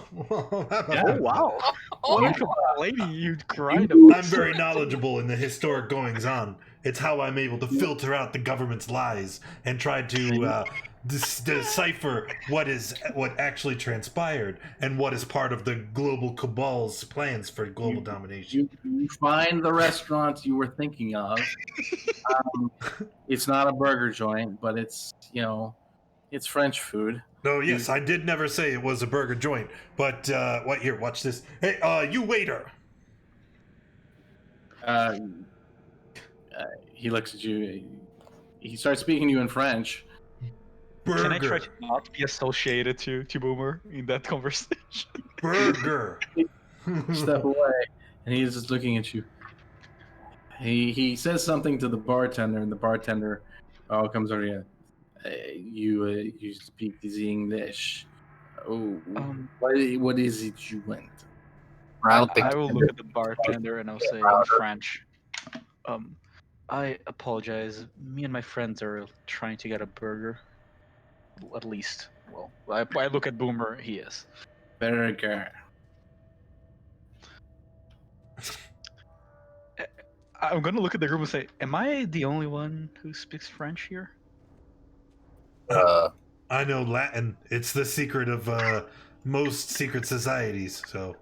Oh wow! Oh, What a lady you cried about. I'm very knowledgeable in the historic goings on. It's how I'm able to filter out the government's lies and try to decipher what actually transpired and what is part of the global cabal's plans for global domination. You find the restaurant you were thinking of. It's not a burger joint, but it's it's French food. No, yes, I did never say it was a burger joint, but what? Here, watch this. Hey, you waiter. He looks at you. He starts speaking to you in French. Burger. Can I try to not be associated to Boomer in that conversation? Burger. Step away, and he's just looking at you. He says something to the bartender, and the bartender comes over to you. You speak this English. Oh, what is it you want? I will look at the bartender and I'll say in French. I apologize. Me and my friends are trying to get a burger. At least, well, I look at Boomer. He is. Burger. I'm gonna look at the group and say, "Am I the only one who speaks French here?" I know Latin. It's the secret of most secret societies. So,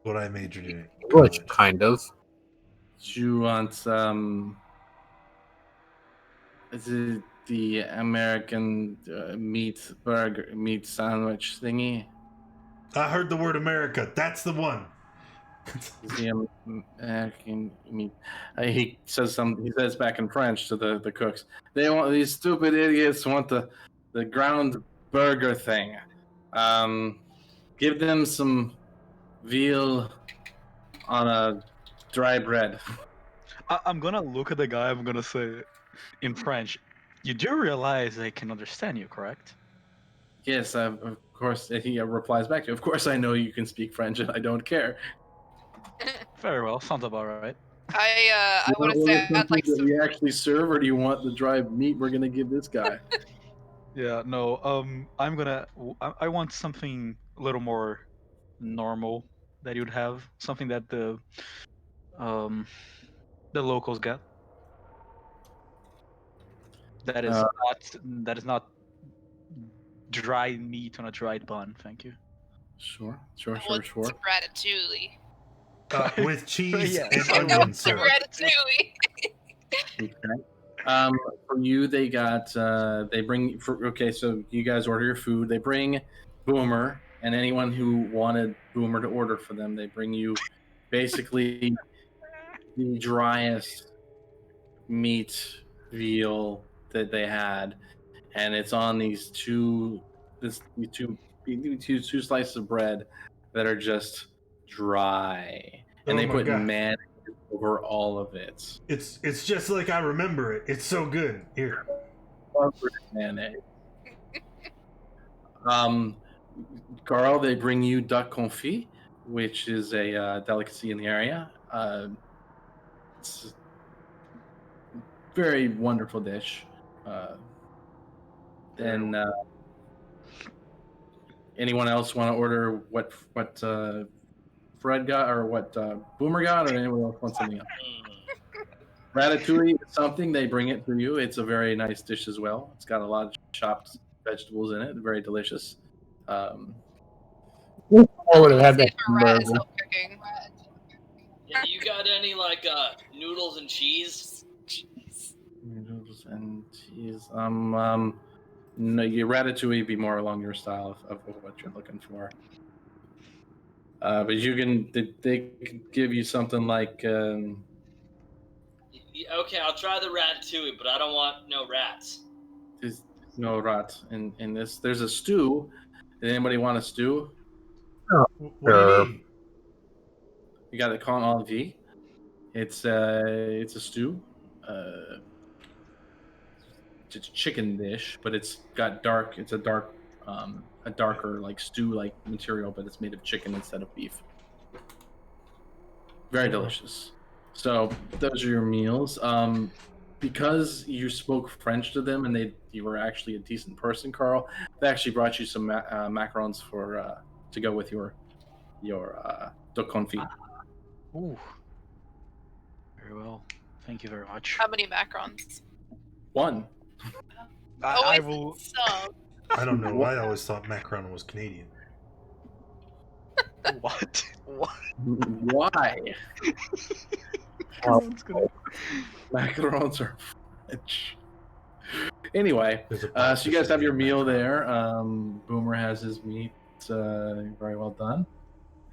what I majored in. English, kind of. Do you want is it the American meat sandwich thingy? I heard the word America. That's the one. The American meat. He says something. He says back in French to the cooks. They want these stupid idiots want the ground burger thing. Give them some veal on a dry bread. I'm gonna look at the guy. I'm gonna say, in French, "You do realize I can understand you, correct?" Yes, of course. He replies back to, "Of course, I know you can speak French, and I don't care." Very well. Sounds about right. I want to You say want I'd something like that some. we actually serve, or do you want the dry meat we're gonna give this guy? Yeah. No. I'm gonna. I want something a little more normal that you'd have. Something that um the locals get. That is Uh, not dried meat on a dried bun. Thank you. Sure. I want some ratatouille. With cheese Yes, and I I onion want some syrup. ratatouille. Okay. For you, they got they bring for okay. So you guys order your food. They bring Boomer and anyone who wanted Boomer to order for them. They bring you basically the driest meat veal that they had, and it's on these two two slices of bread that are just dry, and Oh they my put god. mayonnaise over all of it. It's just like I remember it. It's so good. Here. Covered in mayonnaise. Um, Carl, they bring you duck confit, which is a delicacy in the area. It's a very wonderful dish. And anyone else want to order what Fred got or what Boomer got, or anyone else want something else? Ratatouille is something they bring it for you. It's a very nice dish as well. It's got a lot of chopped vegetables in it. Very delicious. I would have had See that if a rat is burger. self-cooking. Yeah, you got any like noodles and cheese? Jeez. Noodles and cheese. No, your ratatouille be more along your style of what you're looking for. But you can they could give you something like Okay, I'll try the ratatouille, but I don't want no rats. there's no rat in this. There's a stew. Did anybody want a stew? What do you need? You got a con envie. It's a stew. It's a chicken dish, but it's got dark. It's a darker like stew like material, but it's made of chicken instead of beef. Very delicious. So those are your meals. Because you spoke French to them and you were actually a decent person, Carl, they actually brought you some macarons for to go with your duck confit. Ooh. Very well. Thank you very much. How many macrons? One. I Always will. some. I don't know. I always thought Macron was Canadian. What? What? Why? Everyone's gonna- Macarons are French. Anyway, There's a so you guys politician have your named meal Macron. there. Boomer has his meat, very well done,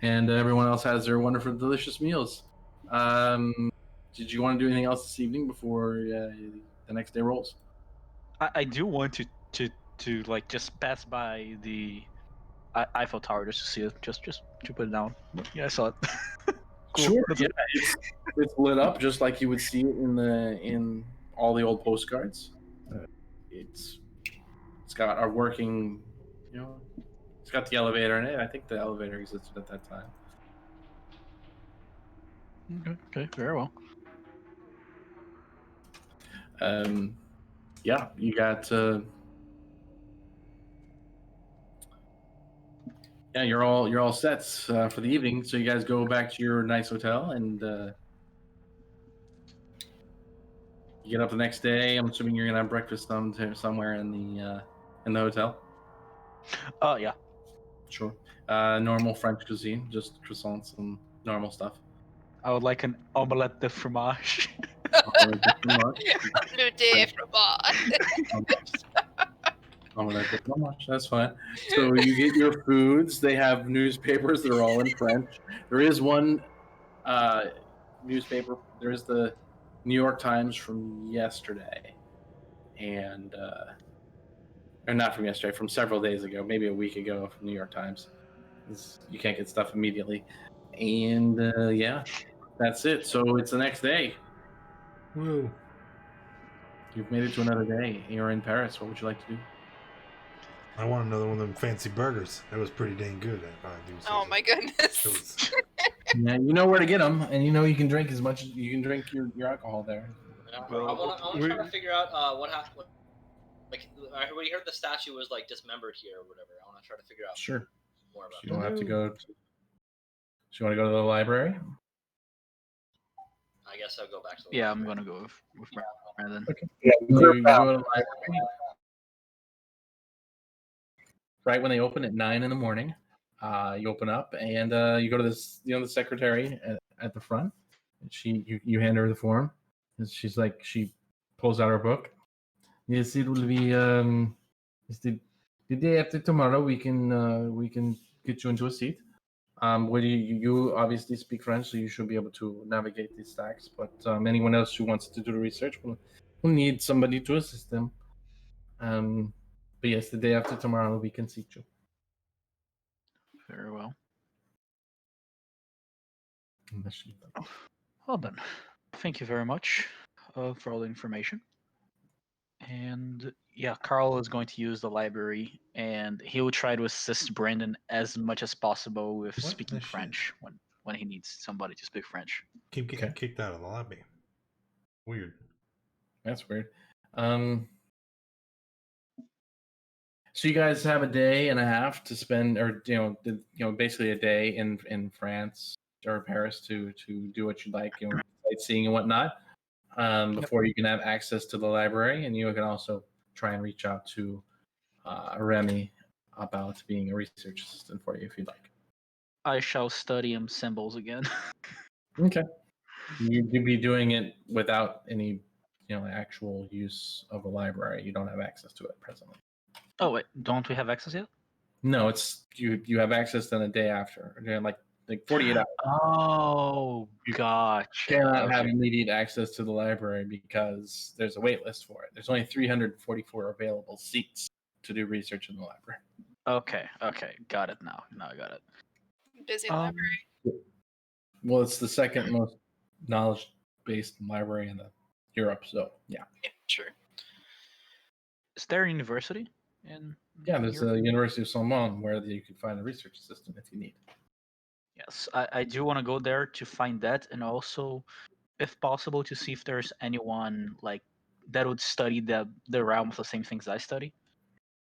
and everyone else has their wonderful, delicious meals. Did you want to do anything else this evening before the next day rolls? I do want to like just pass by the Eiffel Tower just to see it, just to put it down. Yeah, I saw it. Cool. Sure. That's Yeah, it. it's lit up just like you would see it in all the old postcards. It's got a working, it's got the elevator in it. I think the elevator existed at that time. Okay, very well. Yeah, you got. Yeah, you're all set for the evening. So you guys go back to your nice hotel, and You get up the next day. I'm assuming you're gonna have breakfast somewhere in the hotel. Yeah. Sure. Normal French cuisine, just croissants and normal stuff. I would like an omelette de fromage. Omelette de fromage. Le de fromage. Omelette de fromage. That's fine. So you get your foods. They have newspapers that are all in French. There is one newspaper. There is the New York Times from yesterday, and or not from yesterday, from several days ago, maybe a week ago, from New York Times. You can't get stuff immediately, and yeah, that's it. So it's the next day. Woo. You've made it to another day. You're in Paris. What would you like to do? I want another one of them fancy burgers. That was pretty dang good. Oh my goodness. It was, Yeah, you know where to get them, and you know you can drink as much as you can drink your alcohol there. I Well, want to try to figure out what happened. Like, we heard the statue was like dismembered here or whatever. I want to try to figure out Sure. more about So you don't have to go. So you want to go to the library? I guess I'll go back to the Yeah, I'm library. gonna go with Brandon. Yeah, You group go out. to the library right when they open at 9 in the morning. You open up and you go to this, the secretary at the front. And you hand her the form, and she's like, she pulls out her book. Yes, it will be. It's the day after tomorrow. We can get you into a seat. Where you obviously speak French, so you should be able to navigate these stacks. But anyone else who wants to do the research will need somebody to assist them. But yes, the day after tomorrow we can seat you. Very well. Unless you like. Well then, thank you very much for all the information. And yeah, Carl is going to use the library, and he will try to assist Brandon as much as possible with What speaking the shit? French when he needs somebody to speak French. keep getting Okay. kicked out of the lobby. Weird. That's weird. So you guys have a day and a half to spend, or basically a day in France or Paris to do what you like, sightseeing and whatnot. Before you can have access to the library, and you can also try and reach out to Remy about being a research assistant for you if you'd like. I shall study symbols again. Okay. You'd be doing it without any, actual use of a library. You don't have access to it presently. Oh wait, don't we have access yet? No, it's you have access then a day after, like 48 hours. Oh, gotcha. Cannot have Okay. immediate access to the library because there's a wait list for it. There's only 344 available seats to do research in the library. Okay, got it now. Now I got it. Busy library. Well, it's the second most knowledge-based library in Europe, so yeah. Yeah, sure. Is there a university in? Yeah, there's Europe? the University of Saumon where you can find a research assistant if you need. Yes, I do want to go there to find that, and also, if possible, to see if there's anyone like that would study the realm of the same things I study.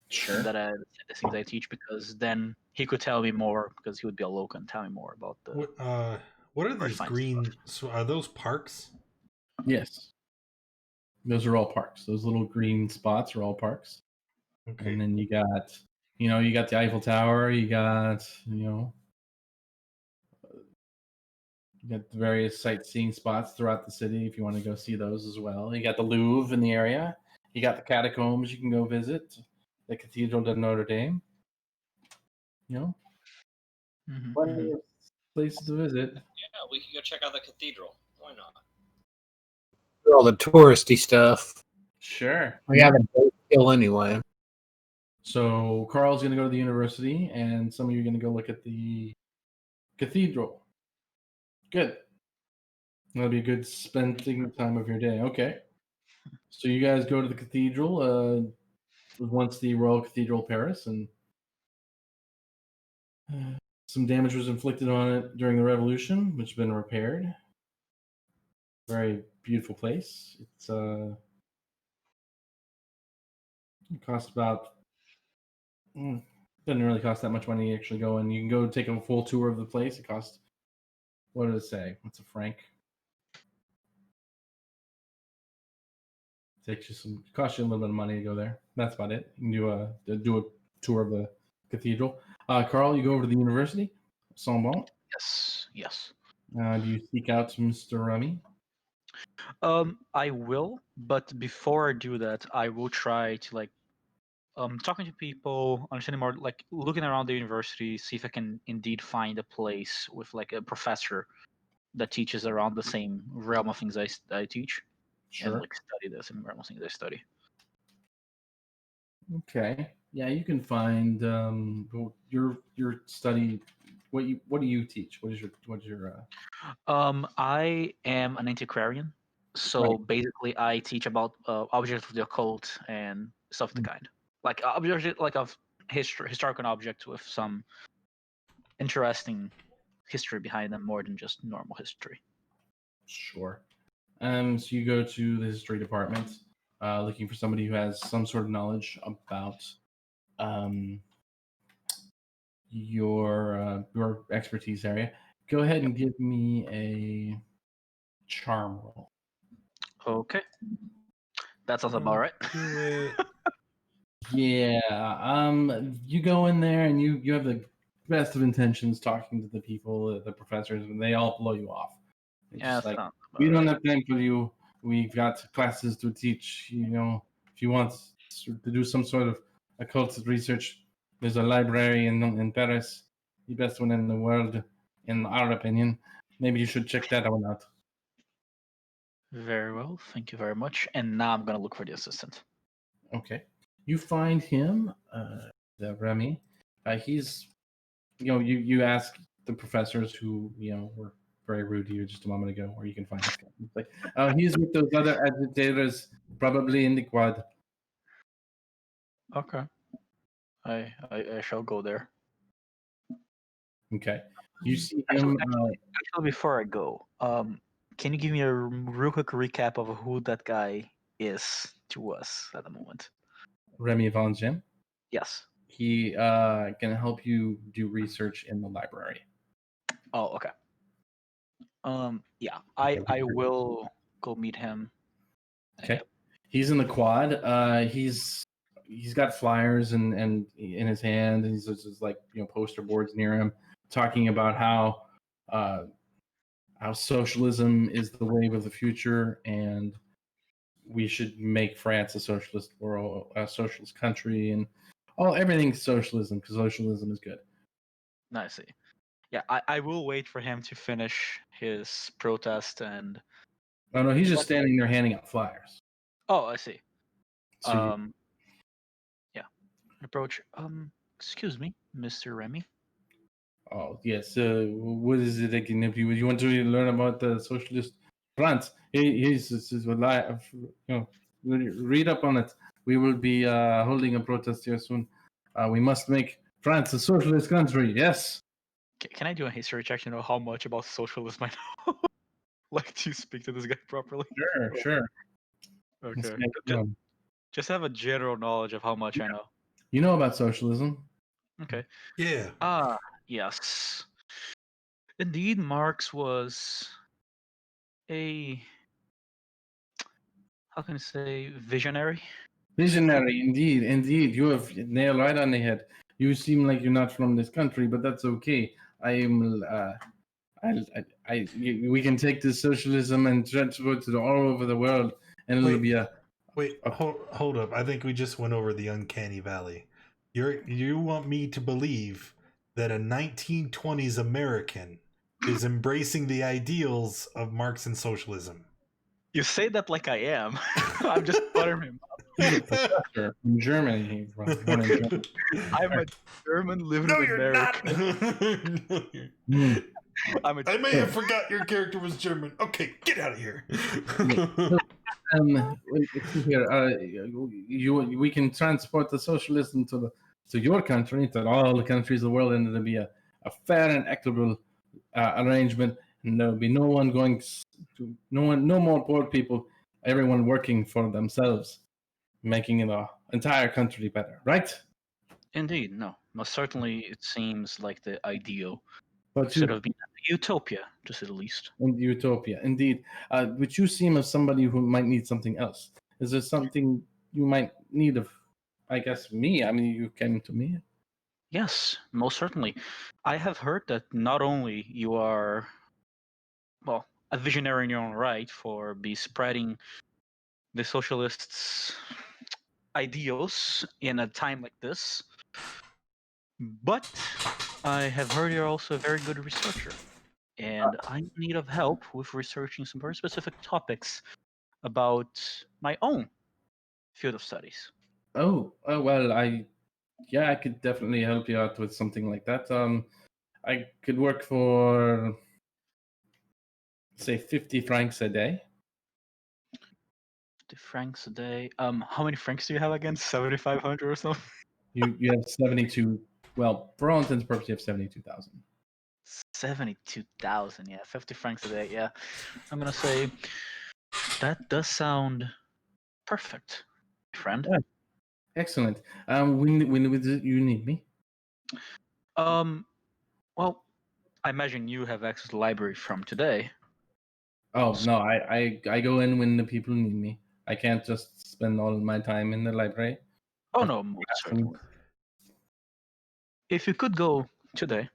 Sure. The things I teach, because then he could tell me more, because he would be a local and tell me more about the. What are Or these find green? So are those parks? Yes. Those are all parks. Those little green spots are all parks. Okay. And then you got, you got the Eiffel Tower. You got, you got the various sightseeing spots throughout the city if you want to go see those as well. You got the Louvre in the area. You got the catacombs you can go visit. The Cathedral de Notre Dame. Mhm, Plenty mhm. of places to visit. Yeah, we could go check out the cathedral. Why not? All the touristy stuff. Sure. We have a day kill anyway. So Carl's going to go to the university, and some of you are going to go look at the cathedral. Good. That'll be a good spending time of your day. Okay. So you guys go to the cathedral. It was once the Royal Cathedral of Paris, and some damage was inflicted on it during the Revolution, which has been repaired. Very beautiful place. It cost about doesn't really cost that much money to actually go in. You can go take a full tour of the place. It costs, what did it say? What's a franc? Cost you a little bit of money to go there. That's about it. You can do a tour of the cathedral. Carl, you go over to the university. Sorbonne. Yes. Do you seek out Mr. Remy? I will, but before I do that, I will try to talking to people, understanding more, like looking around the university, see if I can indeed find a place with like a professor that teaches around the same realm of things I teach, and Sure. like study the same realm of things I study. Okay. Yeah, you can find your study. What do you teach? What is your I am an antiquarian, so Right. basically I teach about objects of the occult and stuff of the kind, like object like of historical objects with some interesting history behind them more than just normal history. Sure. So you go to the history department, looking for somebody who has some sort of knowledge about your expertise area. Go ahead and give me a charm roll. Okay, that sounds about right. Do it. Yeah. You go in there and you have the best of intentions talking to the people, the professors, and they all blow you off. It's Yeah, just like, sounds we about don't right. have time for you. We've got classes to teach. If you want to do some sort of occult research, there's a library in Paris, the best one in the world, in our opinion. Maybe you should check that one out. Very well, thank you very much. And now I'm gonna look for the assistant. Okay. You find him, the Remy. He's, you ask the professors who, were very rude to you just a moment ago, where you can find this guy. It's like, he's with those other agitators, probably in the quad. Okay, I shall go there. Okay. You see him. Actually, before I go, can you give me a real quick recap of who that guy is to us at the moment? Remy Von Jim. Yes. He can help you do research in the library. Oh, okay. Yeah, I will go meet him. Okay. He's in the quad. He's got flyers and in his hand, and he's just like poster boards near him, talking about how socialism is the wave of the future, and we should make France a socialist world, a socialist country, and everything's socialism because socialism is good. I see. Yeah, I will wait for him to finish his protest and. Oh no, he's just standing there handing out flyers. Oh, I see. So yeah. Approach. Excuse me, Mr. Remy. Oh yes. What is it again? If you want to learn about the socialist France, he's read up on it. We will be holding a protest here soon. We must make France a socialist country. Yes. Can I do a history check to know how much about socialism I know? Like to speak to this guy properly? Sure. Okay. Just have a general knowledge of how much I know. You know about socialism? Okay. Yeah. Yes. Indeed, Marx was a, how can I say, visionary? Visionary, indeed. You have nailed right on the head. You seem like you're not from this country, but that's okay. We can take this socialism and transport it all over the world, and it'll be hold up. I think we just went over the uncanny valley. You want me to believe that a 1920s American is embracing the ideals of Marx and socialism? You say that like I am. I'm just buttering him up. From Germany. I'm a German living in America. I may have forgot your character was German. Okay, get out of here. We can transport the socialism to your country, to all the countries of the world, and it'll be a fair and equitable arrangement. And there'll be no more poor people. Everyone working for themselves, making the entire country better, right? Indeed, no. Most certainly, it seems like the ideal. But should have been a utopia, to say the least. Utopia, indeed. But you seem as somebody who might need something else. Is there something you might need of, I guess, me? I mean, you came to me. Yes, most certainly. I have heard that not only you are, well, a visionary in your own right for be spreading the socialists' ideals in a time like this, but I have heard you're also a very good researcher, and I'm in need of help with researching some very specific topics about my own field of studies. Oh, well, I could definitely help you out with something like that. I could work for, say, 50 francs a day. 50 francs a day. How many francs do you have again? 7,500 or something? You have 72. Well, for all intents and purposes, you have 72,000. 72,000. Yeah, 50 francs a day. Yeah, I'm gonna say that does sound perfect, friend. Yeah. Excellent. When would you need me? Well, I imagine you have access to the library from today. Oh no, I go in when the people need me. I can't just spend all my time in the library. Oh no, most certainly. If you could go today,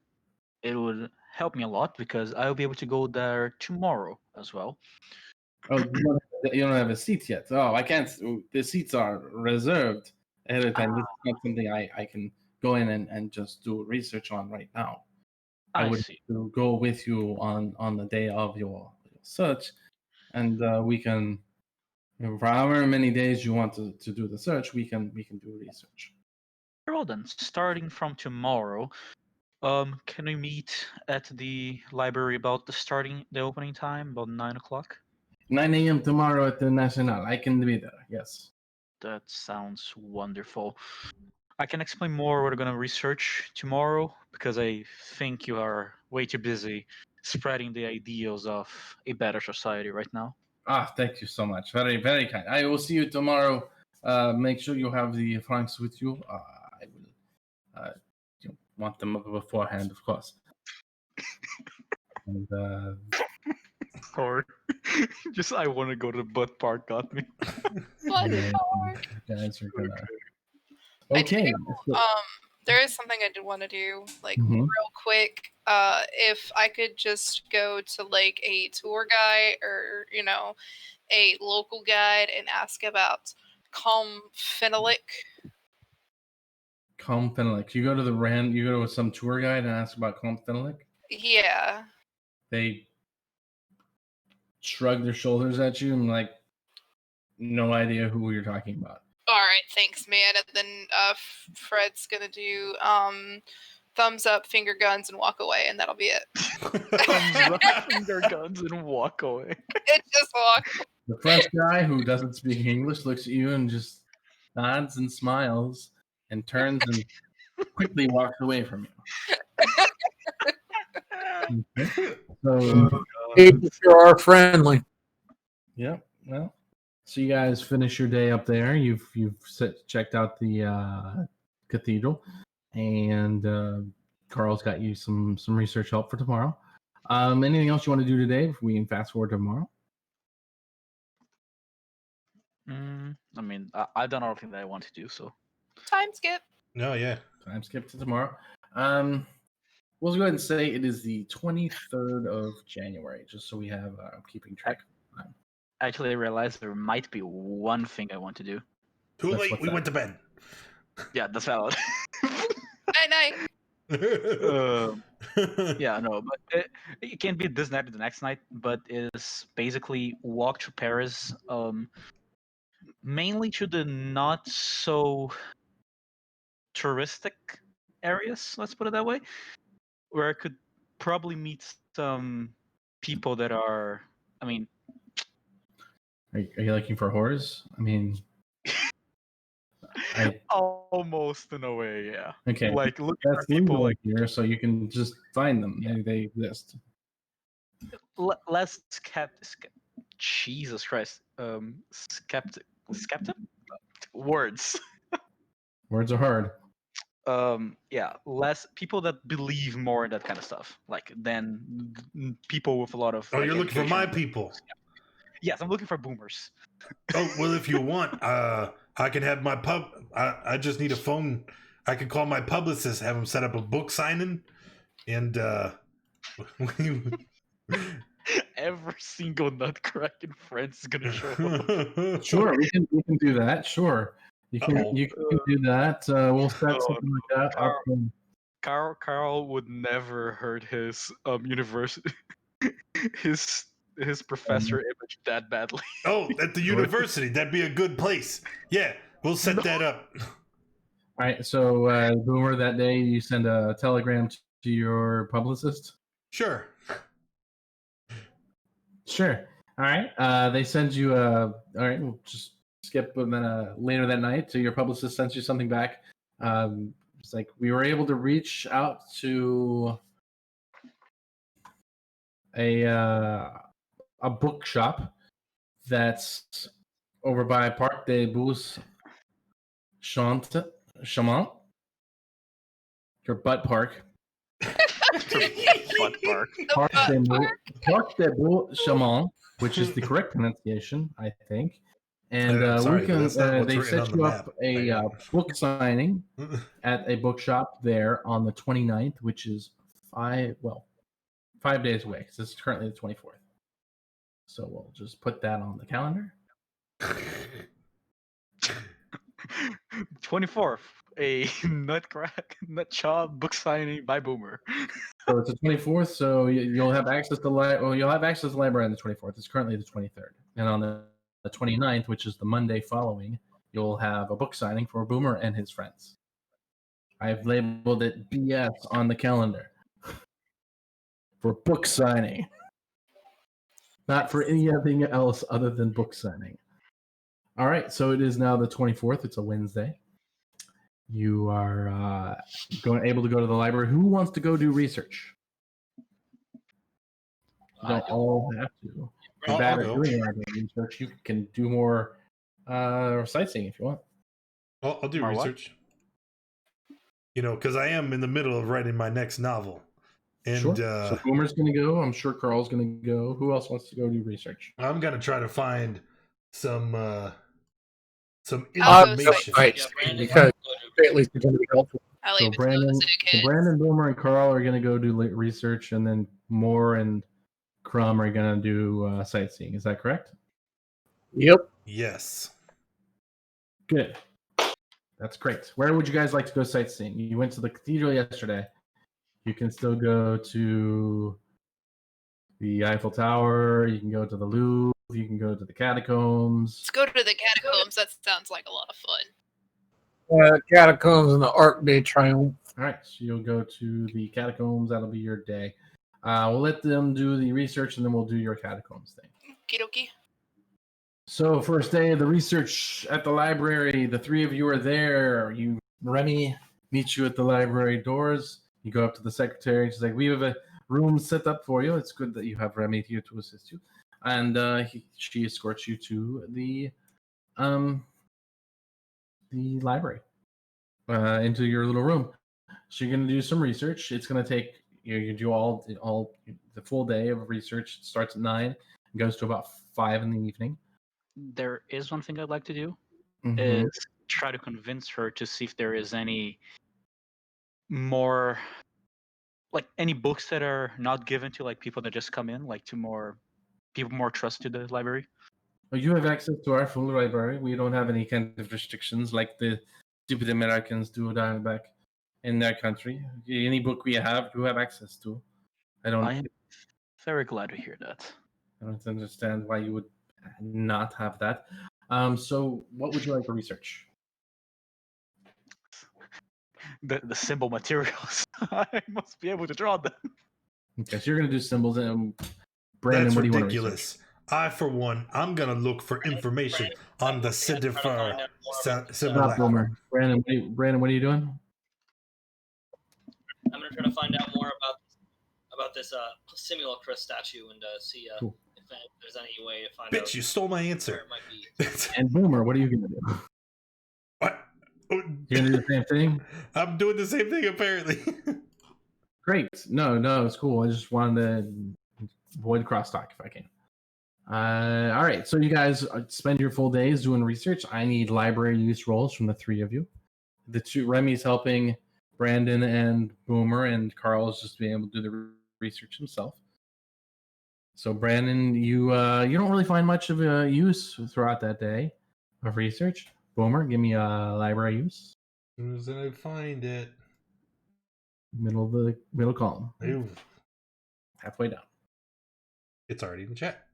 it would help me a lot because I'll be able to go there tomorrow as well. Oh, you don't have a seat yet. Oh, I can't. The seats are reserved ahead of time. This is not something I can go in and just do research on right now. I would see. go with you on the day of your search, and we can, for however many days you want to do the search, we can do research. Very well then, starting from tomorrow, can we meet at the library about the opening time, about 9 o'clock? 9 a.m. tomorrow at the National. I can be there. Yes. That sounds wonderful. I can explain more what we're going to research tomorrow because I think you are way too busy spreading the ideals of a better society right now. Thank you so much. Very, very kind. I will see you tomorrow. Make sure you have the francs with you. I will want them beforehand, of course. And Sorry. Just I want to go to the butt part got me. What? you guys are gonna. I Okay. do, there is something I did want to do, like Mhm. real quick. If I could just go to like a tour guide or a local guide and ask about Comfenilic. Comfenilic. You go to some tour guide and ask about Comfenilic. Yeah. They shrug their shoulders at you and like, no idea who you're talking about. All right, thanks, man. And then Fred's gonna do thumbs up, finger guns, and walk away, and that'll be it. Thumbs up, finger guns, and walk away. It just walk. The French guy who doesn't speak English looks at you and just nods and smiles and turns and quickly walks away from you. Okay. So, People sure are friendly. yeah, well, so you guys finish your day up there. You've checked out the cathedral, and Carl's got you some research help for tomorrow. Anything else you want to do today? If we can fast forward to tomorrow. I mean, I've done everything that I want to do, so. Time skip. No, yeah. Time skip to tomorrow. We'll go ahead and say it is the 23rd of January, just so we have keeping track. Actually, I realized there might be one thing I want to do. Too That's late. what's We that? went to bed. Yeah, that's valid. Night. Yeah, no, but it can be this night or the next night, but it's basically walk through Paris, mainly to the not so touristic areas, let's put it that way, where I could probably meet some people that are, I mean, Are you looking for whores? I mean, almost in a way, yeah. okay. Like looking for That's people legal like here, so you can just find them. Yeah. They exist. less skeptic. Jesus Christ, skeptic. Words. Words are hard. Yeah, less people that believe more in that kind of stuff, like than people with a lot of. Oh, like, you're looking for my education. people. Yes, I'm looking for boomers. Oh, well, if you want, I can have my I just need a phone. I can call my publicist, have him set up a book signing, and Every single nutcrack in France is gonna show up. Sure, we can do that. Sure, you can Uh-oh. do that. We'll set Oh, something like that up. Carl would never hurt his university his professor image that badly. Oh, at the university, that'd be a good place. Yeah, we'll set that up. All right, so Boomer, that day you send a telegram to your publicist. Sure. Sure. All right. They send you a. All right, we'll just skip, and then later that night, your publicist sends you something back. It's like we were able to reach out to a bookshop that's over by Parc des Bous Chamant, or Butt Park. Butt park. Parc des Bous Chamant, which is the correct pronunciation, I think. And sorry, we but can. that's not what's They written on set the you map. up a book signing at a bookshop there on the 29th, which is 5 days away, because it's currently the 24th. So we'll just put that on the calendar. 24th, a nut job book signing by Boomer. So it's the 24th. So you'll have access to you'll have access to the library on the 24th. It's currently the 23rd, and on the 29th, which is the Monday following, you'll have a book signing for Boomer and his friends. I've labeled it BS on the calendar for book signing, not for anything else other than book signing. All right, so it is now the 24th. It's a Wednesday. You are able to go to the library. Who wants to go do research? You don't all have to. If you're bad at doing library research, you can do more sightseeing if you want. I'll do Or what? research. Because I am in the middle of writing my next novel. And Sure. So Boomer's going to go. I'm sure Carl's going to go. Who else wants to go do research? I'm going to try to find some I'll go information. Right, because at least it's going to be helpful. I'll So leave it to those kids. Brandon, Boomer, and Carl are going to go do research, and then Moore and Crumb are going to do sightseeing. Is that correct? Yep. Yes. Good. That's great. Where would you guys like to go sightseeing? You went to the cathedral yesterday. You can still go to the Eiffel Tower. You can go to the Louvre. You can go to the catacombs. Let's go to the catacombs. That sounds like a lot of fun. Catacombs and the Arc de Triomphe. All right, so you'll go to the catacombs. That'll be your day. We'll let them do the research, and then we'll do your catacombs thing. Okie dokie. So, first day of the research at the library. The three of you are there. Remy meets you at the library doors. You go up to the secretary. She's like, "We have a room set up for you. It's good that you have Remy here to assist you." And she escorts you to the library, into your little room. So you're going to do some research. It's going to take you do all the full day of research. It starts at 9 and goes to about 5 in the evening. There is one thing I'd like to do Mhm. is try to convince her to see if there is any more, like any books that are not given to like people that just come in, like to more people more trust to the library. Well, you have access to our full library. We don't have any kind of restrictions like the stupid Americans do down back in their country. Any book we have, you have access to. I I am very glad to hear that. don't understand why you would not have that. So what would you like to research? The symbol materials. I must be able to draw them. Okay, so you're going to do symbols. And Brandon, That's what do you ridiculous. I, for one, I'm going to look for information on the Citifer symbol. want to research? Brandon, what are you doing? I'm gonna try to find out more about this simulacra statue and see Cool. if there's any way to find out Bitch, you stole my where answer. it might be. And Boomer, what are you going to do? What? You're going to do the same thing? I'm doing the same thing, apparently. Great. No, it's cool. I just wanted to avoid crosstalk if I can. All right, so you guys spend your full days doing research. I need library use rolls from the three of you. The two Remy's helping Brandon and Boomer, and Carl's just being able to do the research himself. So Brandon, you don't really find much of a use throughout that day of research. Boomer, give me a library use. As soon as I find it. Middle column. Ooh, Halfway down. it's already in chat.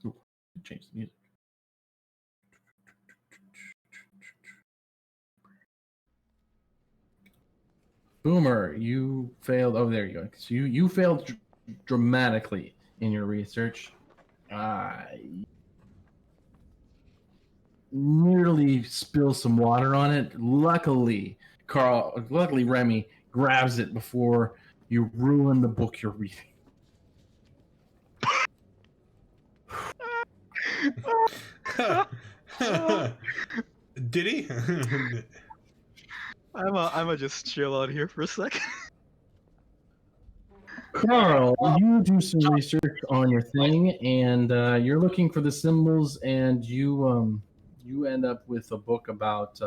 Ooh, change the music. Boomer, you failed. Oh, there you go. So you failed dramatically in your research. Nearly spill some water on it. Luckily, Remy grabs it before you ruin the book you're reading. Did he? I'ma just chill out here for a second. Carl, you do some research on your thing, and you're looking for the symbols, and you end up with a book about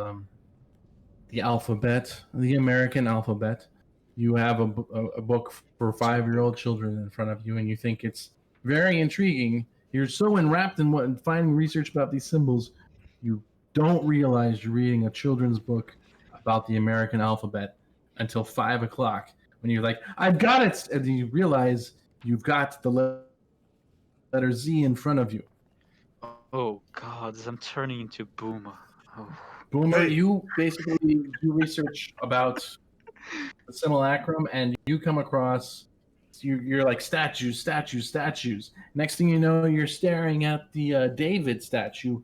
the alphabet, the American alphabet. You have a book for 5-year-old children in front of you, and you think it's very intriguing. You're so enwrapped in finding research about these symbols, you don't realize you're reading a children's book about the American alphabet until 5 o'clock, when you're like, I've got it! And you realize you've got the letter Z in front of you. Oh God, I'm turning into Boomer. Oh. Boomer, Hey. you basically do research about the simulacrum, and you come across, you're like, statues. Next thing you know, you're staring at the David statue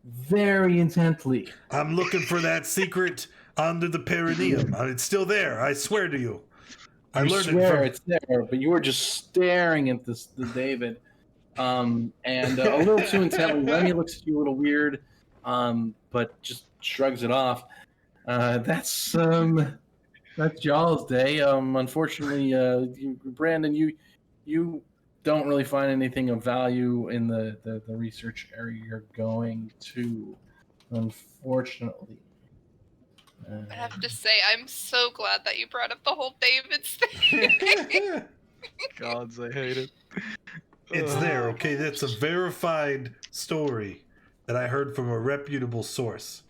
very intently. I'm looking for that secret under the perineum. It's still there. I swear to you. I You learned swear it it's there, but you were just staring at the David, and a little too intently. Remy looks at you a little weird, but just shrugs it off. That's y'all's day. Unfortunately, Brandon, you don't really find anything of value in the research area you're going to, unfortunately. I have to say, I'm so glad that you brought up the whole David's thing. from. Gods, I hate it. It's there, okay? That's a verified story that I heard from a reputable source.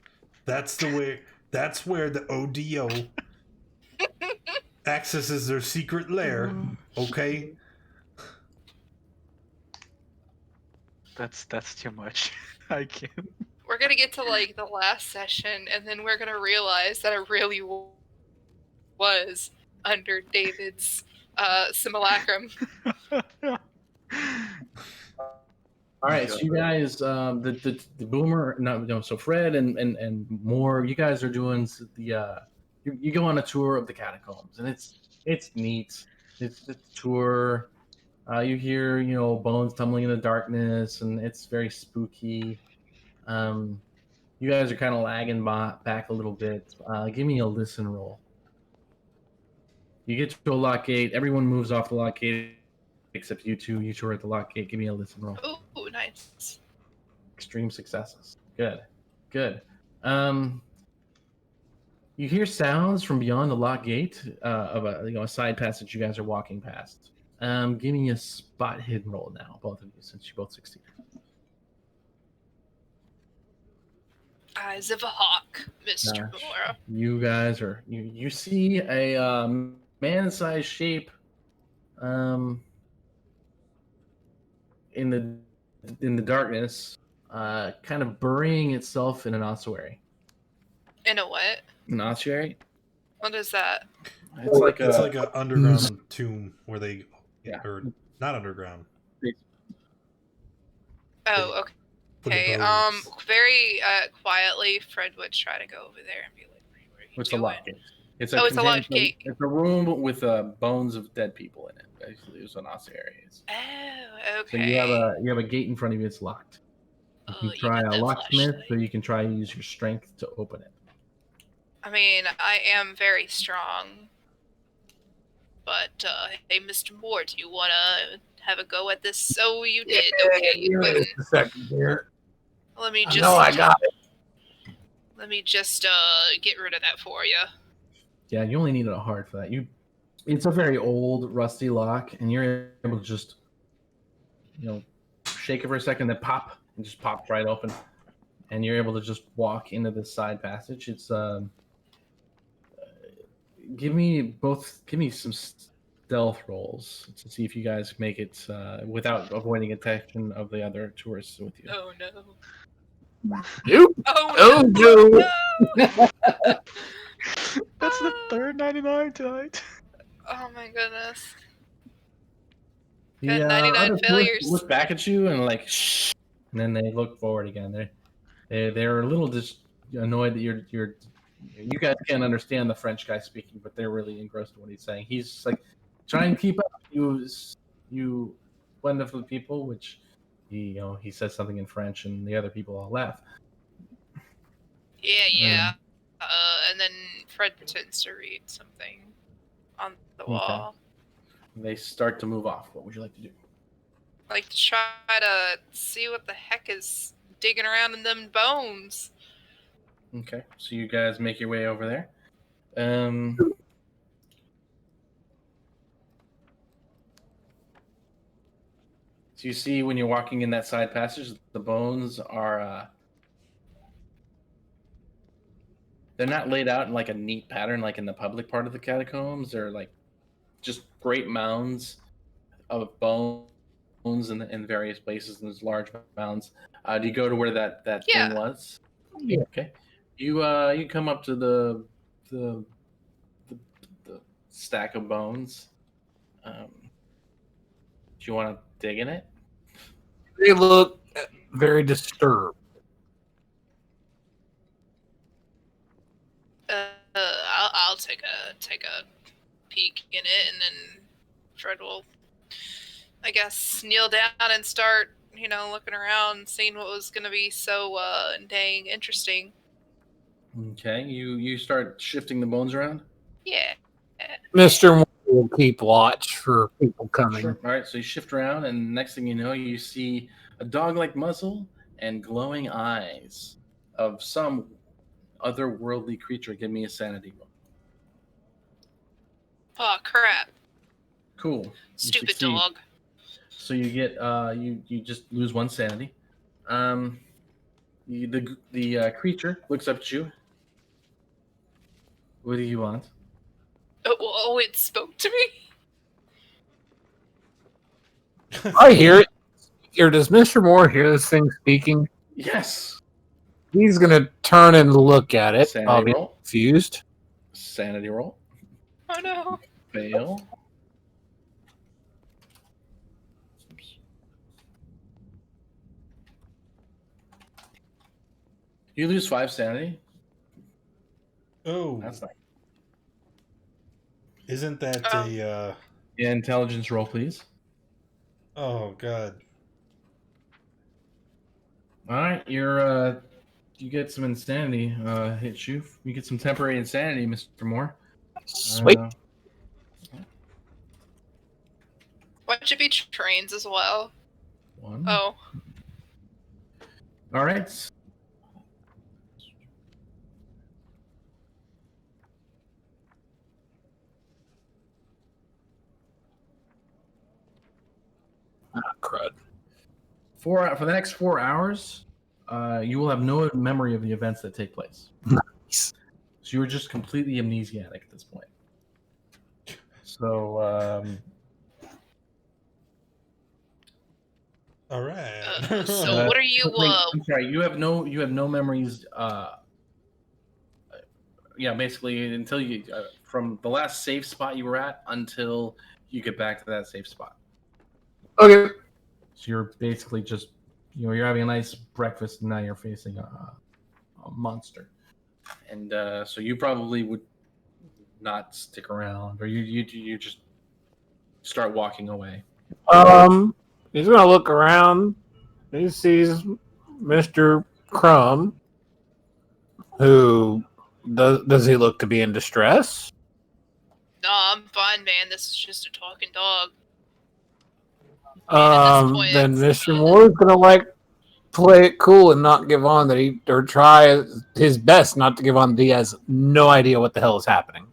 That's where the ODO accesses their secret lair, okay? That's too much. I can't. We're gonna get to like the last session, and then we're gonna realize that it really was under David's simulacrum. All right, so you guys, the Boomer, no, so Fred and more, you guys are doing the you go on a tour of the catacombs, and it's neat. It's a tour. You hear bones tumbling in the darkness, and it's very spooky. You guys are kind of lagging back a little bit. Give me a listen roll. You get to a lock gate. Everyone moves off the lock gate except you two. You two are at the lock gate. Give me a listen roll. Oh, nice. Extreme successes. Good. You hear sounds from beyond the lock gate of a side passage you guys are walking past. Give me a spot hidden roll now, both of you, since you both succeeded. Eyes of a hawk, Mr. Moore. You guys are you see a man-sized shape in the darkness, kind of burying itself in an ossuary. In a what? An ossuary? What is that? It's like an underground tomb where they, or not underground. Oh, okay. Put the Okay. bones. Very quietly, Fred would try to go over there and be like, "What are you It's a doing?" lock gate. It's a locked gate. It's a room with bones of dead people in it. Basically, it's an ossuary. Oh, okay. So you have a gate in front of you. It's locked. You can try a locksmith, or you can try to use your strength to open it. I mean, I am very strong. But hey, Mr. Moore, do you want to have a go at this? So you did. Okay, Give me just a second here. let me I know I got it. let me just get rid of that for you. Yeah, you only needed a heart for that. It's a very old, rusty lock, and you're able to just, shake it for a second, then pop, and just pops right open, and you're able to just walk into this side passage. It's give me some stealth rolls to see if you guys make it without avoiding attention of the other tourists with you. Oh no. Nope. Oh no. no. That's the third 99 tonight. Oh my goodness. The Got 99 other tourists failures. look back at you and like, shh, and then they look forward again. They're a little just annoyed that you guys can't understand the French guy speaking, but they're really engrossed in what he's saying. He's like, try and keep up, you wonderful people, which he says something in French, and the other people all laugh. Yeah. And then Fred pretends to read something on the wall. They start to move off. What would you like to do? Like to try to see what the heck is digging around in them bones. Okay, so you guys make your way over there. So you see when you're walking in that side passage, the bones are they're not laid out in like a neat pattern like in the public part of the catacombs. They're like just great mounds of bones in various places, and there's large mounds. Do you go to where that thing was? Yeah. Okay. You come up to the stack of bones. Do you want to dig in it? They look very disturbed. I'll take a peek in it, and then Fred will, I guess, kneel down and start, looking around, seeing what was going to be so dang interesting. Okay, you start shifting the bones around. Yeah. Mr. Moore will keep watch for people coming. Sure. All right, so you shift around, and next thing you know, you see a dog-like muzzle and glowing eyes of some otherworldly creature. Give me a sanity roll. Oh crap! Cool. You Stupid succeed. dog. So you get you just lose one sanity. The creature looks up at you. What do you want? Oh, it spoke to me. I hear it. Here, does Mr. Moore hear this thing speaking? Yes. He's gonna turn and look at it. Sanity I'll be roll. confused. Sanity roll. Oh no. Fail. You lose 5 sanity. Oh, That's not. isn't that a? Yeah, intelligence roll, please. Oh God. All right, you get some insanity. Hit you. You get some temporary insanity, Mr. Moore. Sweet. Why should be trains as well? 1. Oh. All right. Crud. For the next 4 hours, you will have no memory of the events that take place. Nice. So you're just completely amnesiac at this point. So, All right. So what are you? I'm sorry. You have no memories. Yeah, basically until you from the last safe spot you were at until you get back to that safe spot. Okay. So you're basically just you're having a nice breakfast, and now you're facing a monster, and so you probably would not stick around, or you just start walking away. He's gonna look around. He sees Mr. Crumb, who does he look to be in distress? No, I'm fine, man. This is just a talking dog. At this point, Then it's, Mr. Moore is gonna like play it cool and not give on that or try his best not to give on that he has no idea what the hell is happening.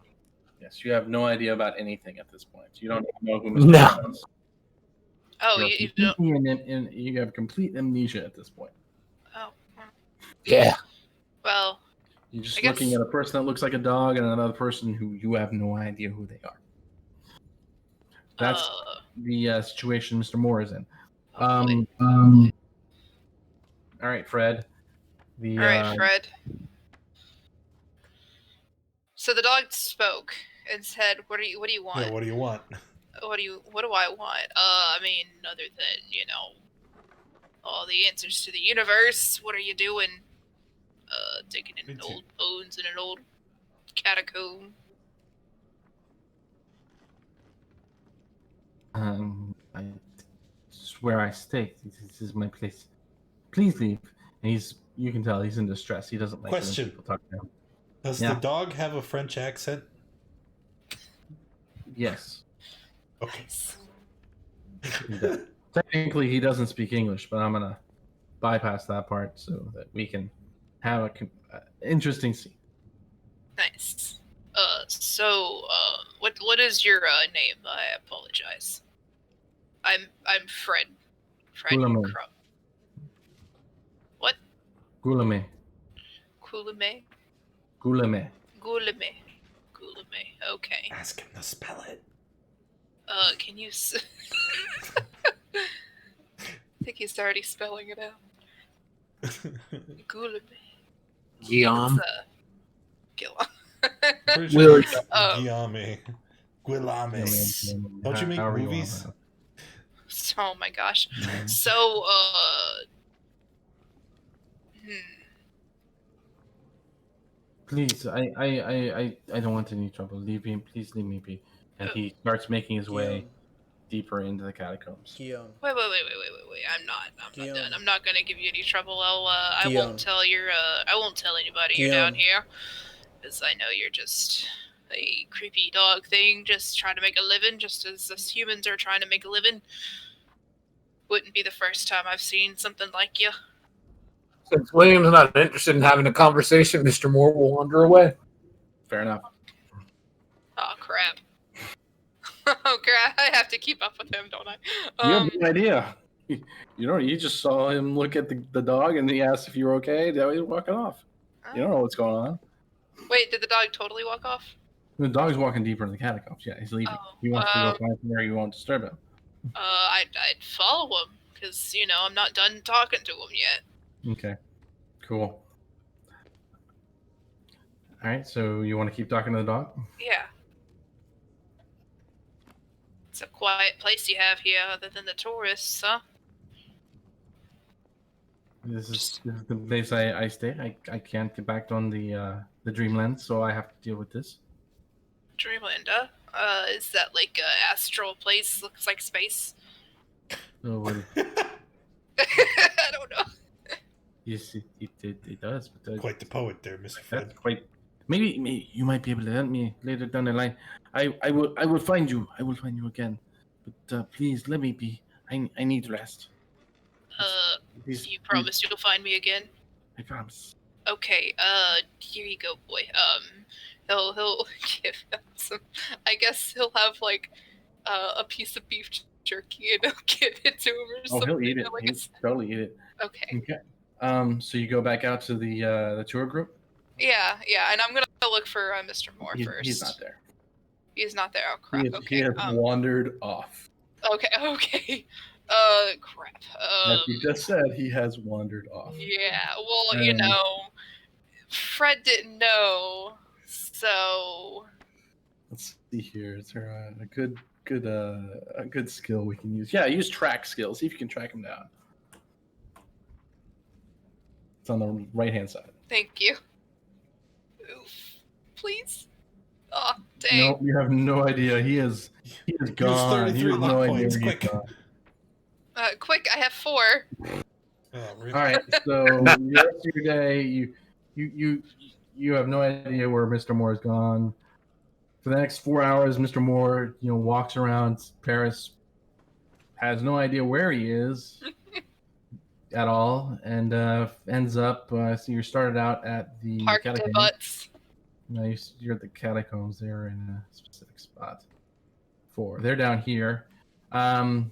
Yes, you have no idea about anything at this point. You don't even know who Mr. No. Moore is. Oh, You're you don't. completely you have complete amnesia at this point. Oh, Yeah. well, You're just I guess- looking at a person that looks like a dog and another person who you have no idea who they are. That's the situation Mr. Moore is in. hopefully. All right, Fred. All right, Fred. So the dog spoke and said, "What do you want? Yeah, what do you want? What do I want? I mean, other than, all the answers to the universe. What are you doing? Digging Me in too. old bones in an old catacomb." This is where I stay. This is my place. Please leave. And you can tell he's in distress. He doesn't like when Question. people talk to him. Does Yeah. the dog have a French accent? Yes. Okay. He does. Technically, he doesn't speak English, but I'm gonna bypass that part so that we can have a interesting scene. Nice. What is your name? I apologize. I'm Fred. Fred Coulombe. Crumb. What? Goulame. Coulombe? Goulame. Goulame. Okay. Ask him to spell it. Can you? I think he's already spelling it out. Goulame. Guillaume. Guillaume. Pretty Will- sure it's Guillaume. Guillaume. Don't you make However movies? want. Oh my gosh. Mhm. So, Please, I don't want any trouble. Leave me, please leave me be. And he starts making his way deeper into the catacombs. Guillaume. Wait. I'm not Guillaume. done. I'm not gonna give you any trouble. I Guillaume. won't tell I won't tell anybody you're down here, because I know you're just a creepy dog thing, just trying to make a living, just as us humans are trying to make a living. Wouldn't be the first time I've seen something like you. Since William's not interested in having a conversation, Mr. Moore will wander away. Fair enough. Oh crap. Oh crap! I have to keep up with him, don't I? You have no idea. You just saw him look at the dog and he asked if you were okay. Now he's walking off. You don't know what's going on. Wait, did the dog totally walk off? The dog's walking deeper in the catacombs. Yeah, he's leaving. Oh, He wants to go find somewhere you won't disturb him. I'd follow him, because, I'm not done talking to him yet. Okay, cool. All right, so you want to keep talking to the dog? Yeah. It's a quiet place you have here, other than the tourists, huh? This is the place I stay. I can't get back on the Dreamland, so I have to deal with this. Dreamland, huh? Is that like a astral place? Looks like space? Oh, well, I don't know. yes, it does. But Quite the poet there, Mr. Fred. that's quite. Maybe you might be able to help me later down the line. I will find you. I will find you again. But please let me be. I need rest. Please, You promise you'll find me again? I promise. Okay, here you go, boy. He'll give him some. I guess he'll have like a piece of beef jerky and he'll give it to him or Oh, something. he'll eat it. Like He'll totally eat it. okay. Okay. So you go back out to the tour group. Yeah, and I'm gonna look for Mr. Moore first. He's not there. He's not there. Oh crap. He has wandered off. Okay. Crap. As you just said, he has wandered off. Yeah. Well, Fred didn't know, so. Let's see here. Is there a good skill we can use? Yeah, use track skills. See if you can track him down. It's on the right hand side. Thank you. Oof. Please. Oh, dang. No, you have no idea. He is gone. He 33 has luck no idea points, where he's quick. gone. Quick, I have 4. Oh, really? All right. So the rest of your day, you have no idea where Mr. Moore is gone. For the next 4 hours, Mr. Moore, walks around Paris, has no idea where he is at all, and ends up. So you started out at the Park de catacombs. butts. No, you're at the catacombs. They're in a specific spot. 4. They're down here. Yeah,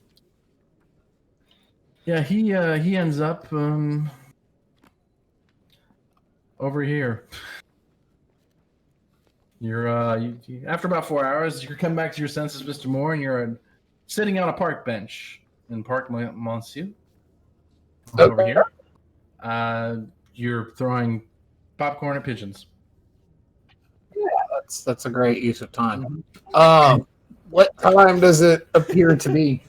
he ends up over here. You're after about 4 hours, you come back to your senses, Mr. Moore, and you're sitting on a park bench in Park Monsieur. Over here. You're throwing popcorn at pigeons. That's a great use of time. What time does it appear to be?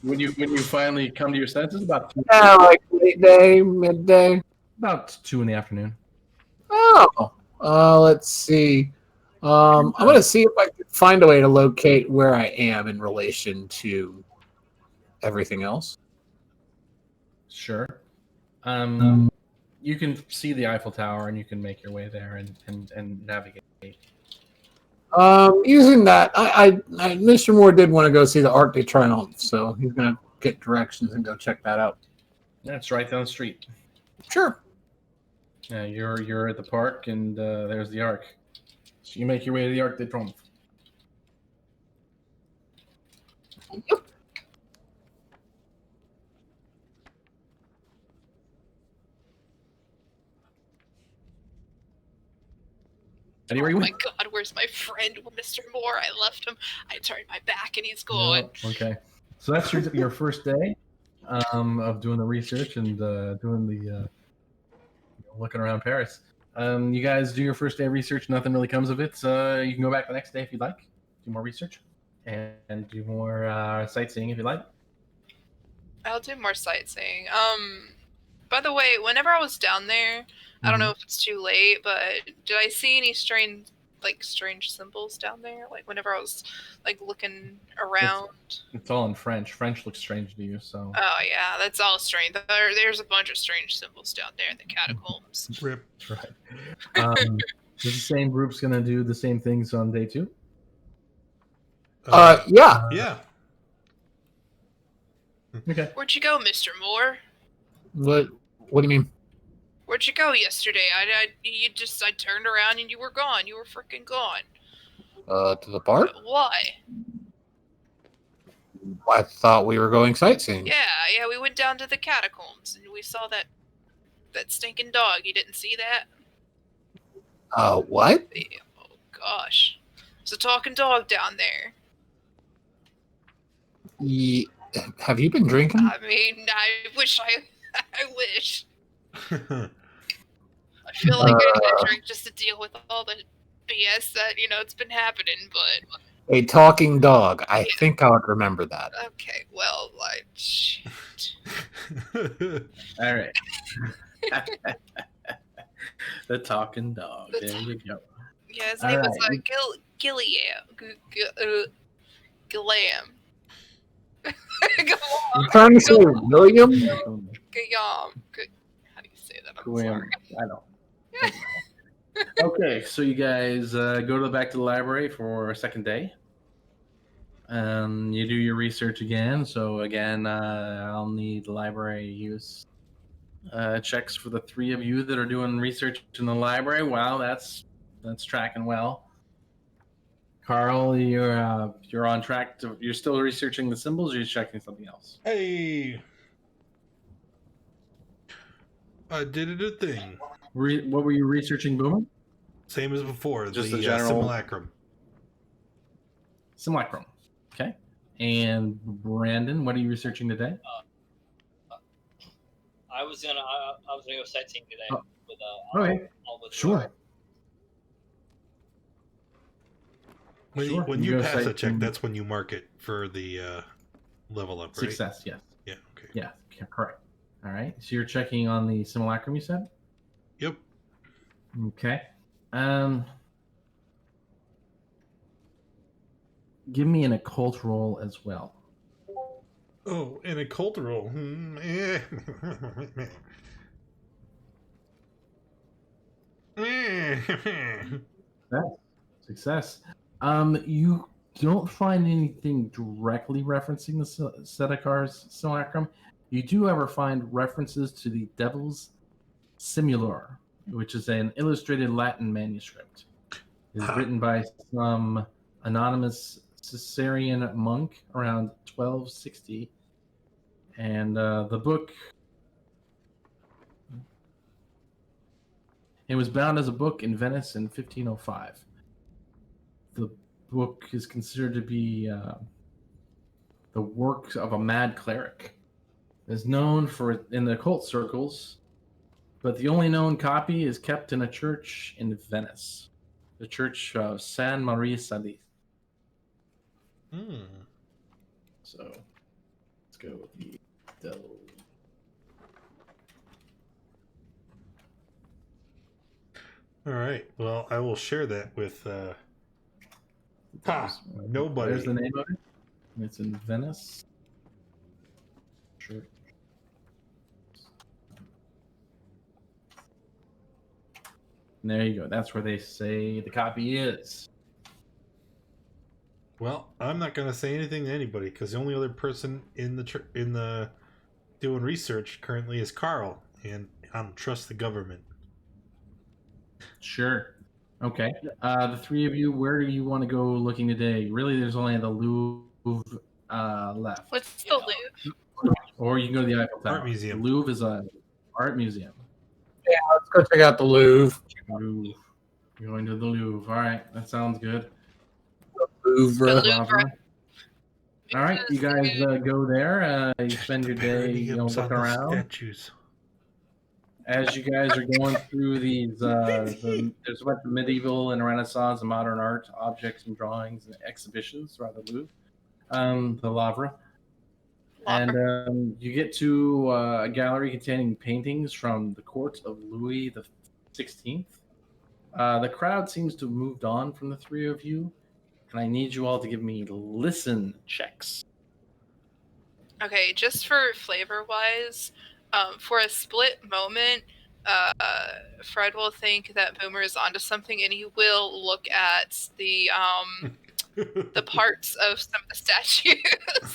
When you finally come to your senses, about 2, Like late day, midday. about 2 in the afternoon. Oh, let's see. I'm gonna see if I can find a way to locate where I am in relation to everything else. Sure. You can see the Eiffel Tower, and you can make your way there and navigate. Using that, Mr. Moore did want to go see the Arc de Triomphe, so he's gonna get directions and go check that out. That's right down the street. Sure. Yeah, you're at the park, and there's the Arc. So you make your way to the Arc de Triomphe. Yep. Anywhere you Oh my went? god, where's my friend, Mr. Moore? I left him. I turned my back and he's gone. Oh, okay. So that's your first day of doing the research and doing the looking around Paris. You guys do your first day of research. Nothing really comes of it. You can go back the next day if you'd like. Do more research and do more sightseeing if you'd like. I'll do more sightseeing. By the way, whenever I was down there, I don't know if it's too late, but did I see any strange symbols down there? Like whenever I was looking around. It's all in French. French looks strange to you, so. Oh yeah, that's all strange. There's a bunch of strange symbols down there in the catacombs. Rip. That's right. Is the same group's gonna do the same things on day 2? Yeah. Yeah. Okay. Where'd you go, Mr. Moore? What do you mean? Where'd you go yesterday? I turned around and you were gone. You were freaking gone. To the park? Why? I thought we were going sightseeing. Yeah, we went down to the catacombs and we saw that stinking dog. You didn't see that? What? Yeah, oh gosh. There's a talking dog down there. Have you been drinking? I mean, I wish. I feel like I need to drink just to deal with all the BS that, it's been happening, but... A talking dog. I think I would remember that. Okay, well, shit. All right. The talking dog. There you go. Yeah, his name was Alright. Gillam. I'm trying to say William. Guillaume. How do you say that? I'm sorry. I don't. Okay, so you guys go back to the library for a second day. You do your research again. So again, I'll need library use checks for the 3 of you that are doing research in the library. Wow, that's tracking well. Carl, you're on track. You're still researching the symbols, or you're checking something else? Hey. I did it a thing. What were you researching, Boomer? Same as before. Just the the general- simulacrum. Simulacrum. Okay. And Brandon, what are you researching today? I was gonna go sightseeing today Oh. with Okay. all with Sure. When, Sure. when You you go pass a sightseeing. check, that's when you mark it for the level up, right? Success, yes. Yeah, okay. Yeah, correct. All right. So you're checking on the simulacrum, you said? Yep. Okay. Give me an occult roll as well. Oh, an occult roll. Success. You don't find anything directly referencing the Sedekar's simulacrum. You do, ever find references to the Devil's Simulor, which is an illustrated Latin manuscript. It is written by some anonymous Caesarean monk around 1260, and the book. It was bound as a book in Venice in 1505. The book is considered to be the work of a mad cleric. It is known for in the occult circles, but the only known copy is kept in a church in Venice, the Church of San Maria Sali. So let's go with the devil. All right. Well, I will share that with nobody. There's the name of it. It's in Venice. Sure. And there you go. That's where they say the copy is. Well, I'm not going to say anything to anybody because the only other person in the doing research currently is Carl, and I don't trust the government. Sure. Okay. The three of you, where do you want to go looking today? Really, there's only the Louvre left. What's the Louvre? Or you can go to the Eiffel Tower. Art museum. The Louvre is an art museum. Yeah, let's go check out the Louvre. Louvre. You're going to the Louvre. All right. That sounds good. Louvre. The Louvre. All right. You guys go there. You spend your day Parodiums looking on the around. statues. As you guys are going through these, there's a bunch of medieval and Renaissance and modern art objects and drawings and exhibitions throughout the Louvre, the Louvre. And you get to a gallery containing paintings from the court of Louis the 16th. The crowd seems to have moved on from the three of you, and I need you all to give me listen checks. Okay, just for flavor-wise, for a split moment, Fred will think that Boomer is onto something, and he will look at the parts of some of the statues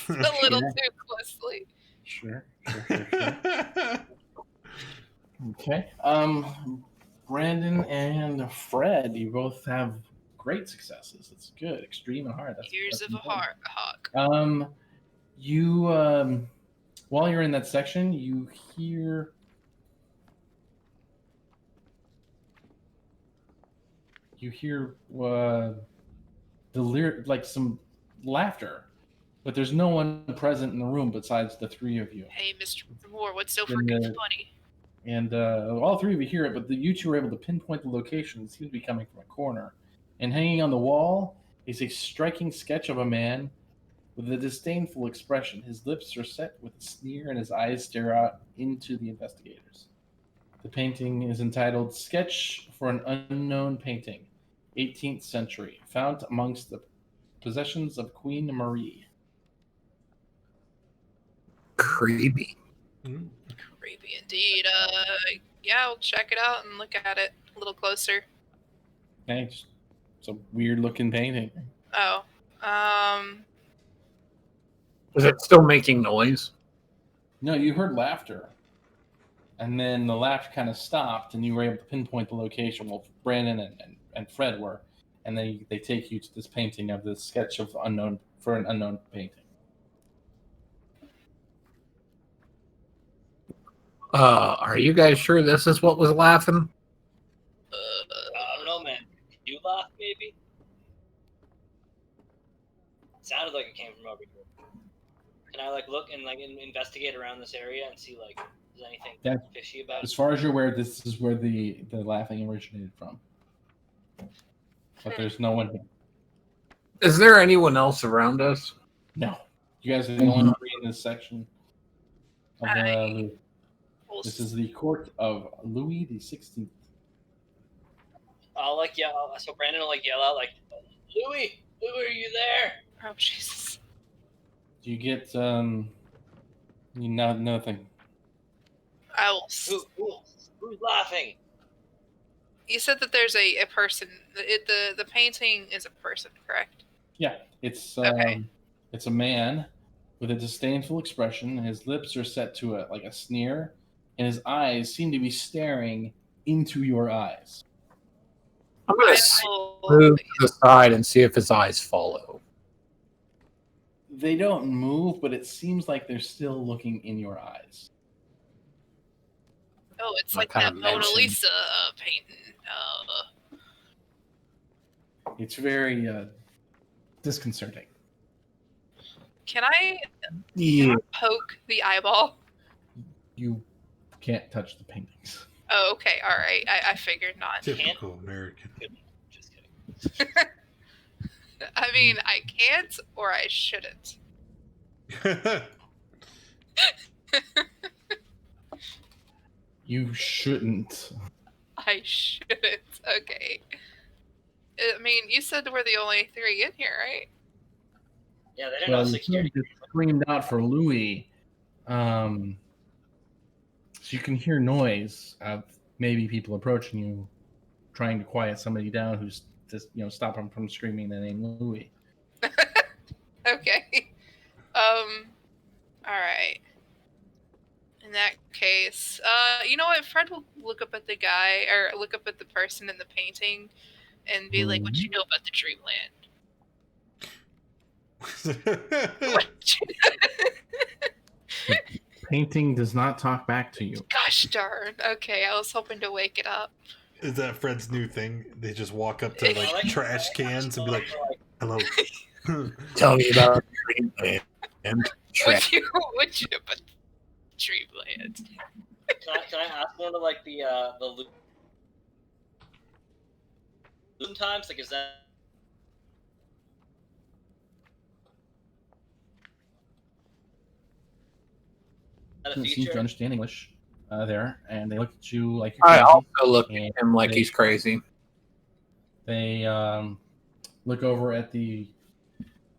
a little too closely. Sure. Okay. Brandon and Fred, you both have great successes. It's good. Extreme and hard. Ears of a hawk. You while you're in that section, you hear like some laughter, but there's no one present in the room besides the three of you. Hey, Mr. Moore, what's so freaking funny? And all three of you hear it, but you two are able to pinpoint the location. It seems to be coming from a corner. And hanging on the wall is a striking sketch of a man with a disdainful expression. His lips are set with a sneer, and his eyes stare out into the investigators. The painting is entitled Sketch for an Unknown Painting, 18th Century, found amongst the possessions of Queen Marie. Creepy. Creepy indeed. Yeah, I'll check it out and look at it a little closer. Okay, it's a weird-looking painting. Oh, Is it still making noise? No, you heard laughter. And then the laughter kind of stopped, and you were able to pinpoint the location. Well, Brandon and Fred were. And they take you to this painting of this sketch of an unknown painting. Are you guys sure this is what was laughing? I don't know, man. Did you laugh, maybe? It sounded like it came from over here. Can I look and investigate around this area and see if there's anything fishy about it? As far as you're aware, this is where the laughing originated from. But there's no one here. Is there anyone else around us? No. You guys are the only three in this section of the Louvre. This is the court of Louis the 16th. I'll yell. So Brandon will yell out Louis, are you there? oh Jesus. Do you get nothing? I will. Who's laughing? You said that there's a person. The painting is a person, correct? Yeah, it's Okay. it's a man with a disdainful expression. His lips are set to a sneer, and his eyes seem to be staring into your eyes. I'm going I to will. move to the side and see if his eyes follow. They don't move, but it seems like they're still looking in your eyes. Oh, it's I like kinda that Mona mentioned- Lisa painting. It's very disconcerting. Can I Yeah. poke the eyeball? You can't touch the paintings. Oh, okay. All right. I figured not. Typical American. Just kidding. I mean, I can't or I shouldn't. You shouldn't. I shouldn't. Okay. I mean, you said we're the only three in here, right? Yeah, they didn't know Well, you security. just screamed out for Louis. So you can hear noise of maybe people approaching you, trying to quiet somebody down who's just stop them from screaming the name Louis. Okay. All right. In that case, you know what? Fred will look up at the guy or look up at the person in the painting, and be like, "What you know about the dreamland?" Painting does not talk back to you. Gosh darn. Okay, I was hoping to wake it up. Is that Fred's new thing? They just walk up to like trash cans and be like, "Hello." Tell me about Dreamland and What you know about the dreamland? Can I ask one of like the Loon times? Like, is that a Doesn't seem feature? to understand English there, and they look at you like you're I crazy. also look at him like he's crazy. They look over at the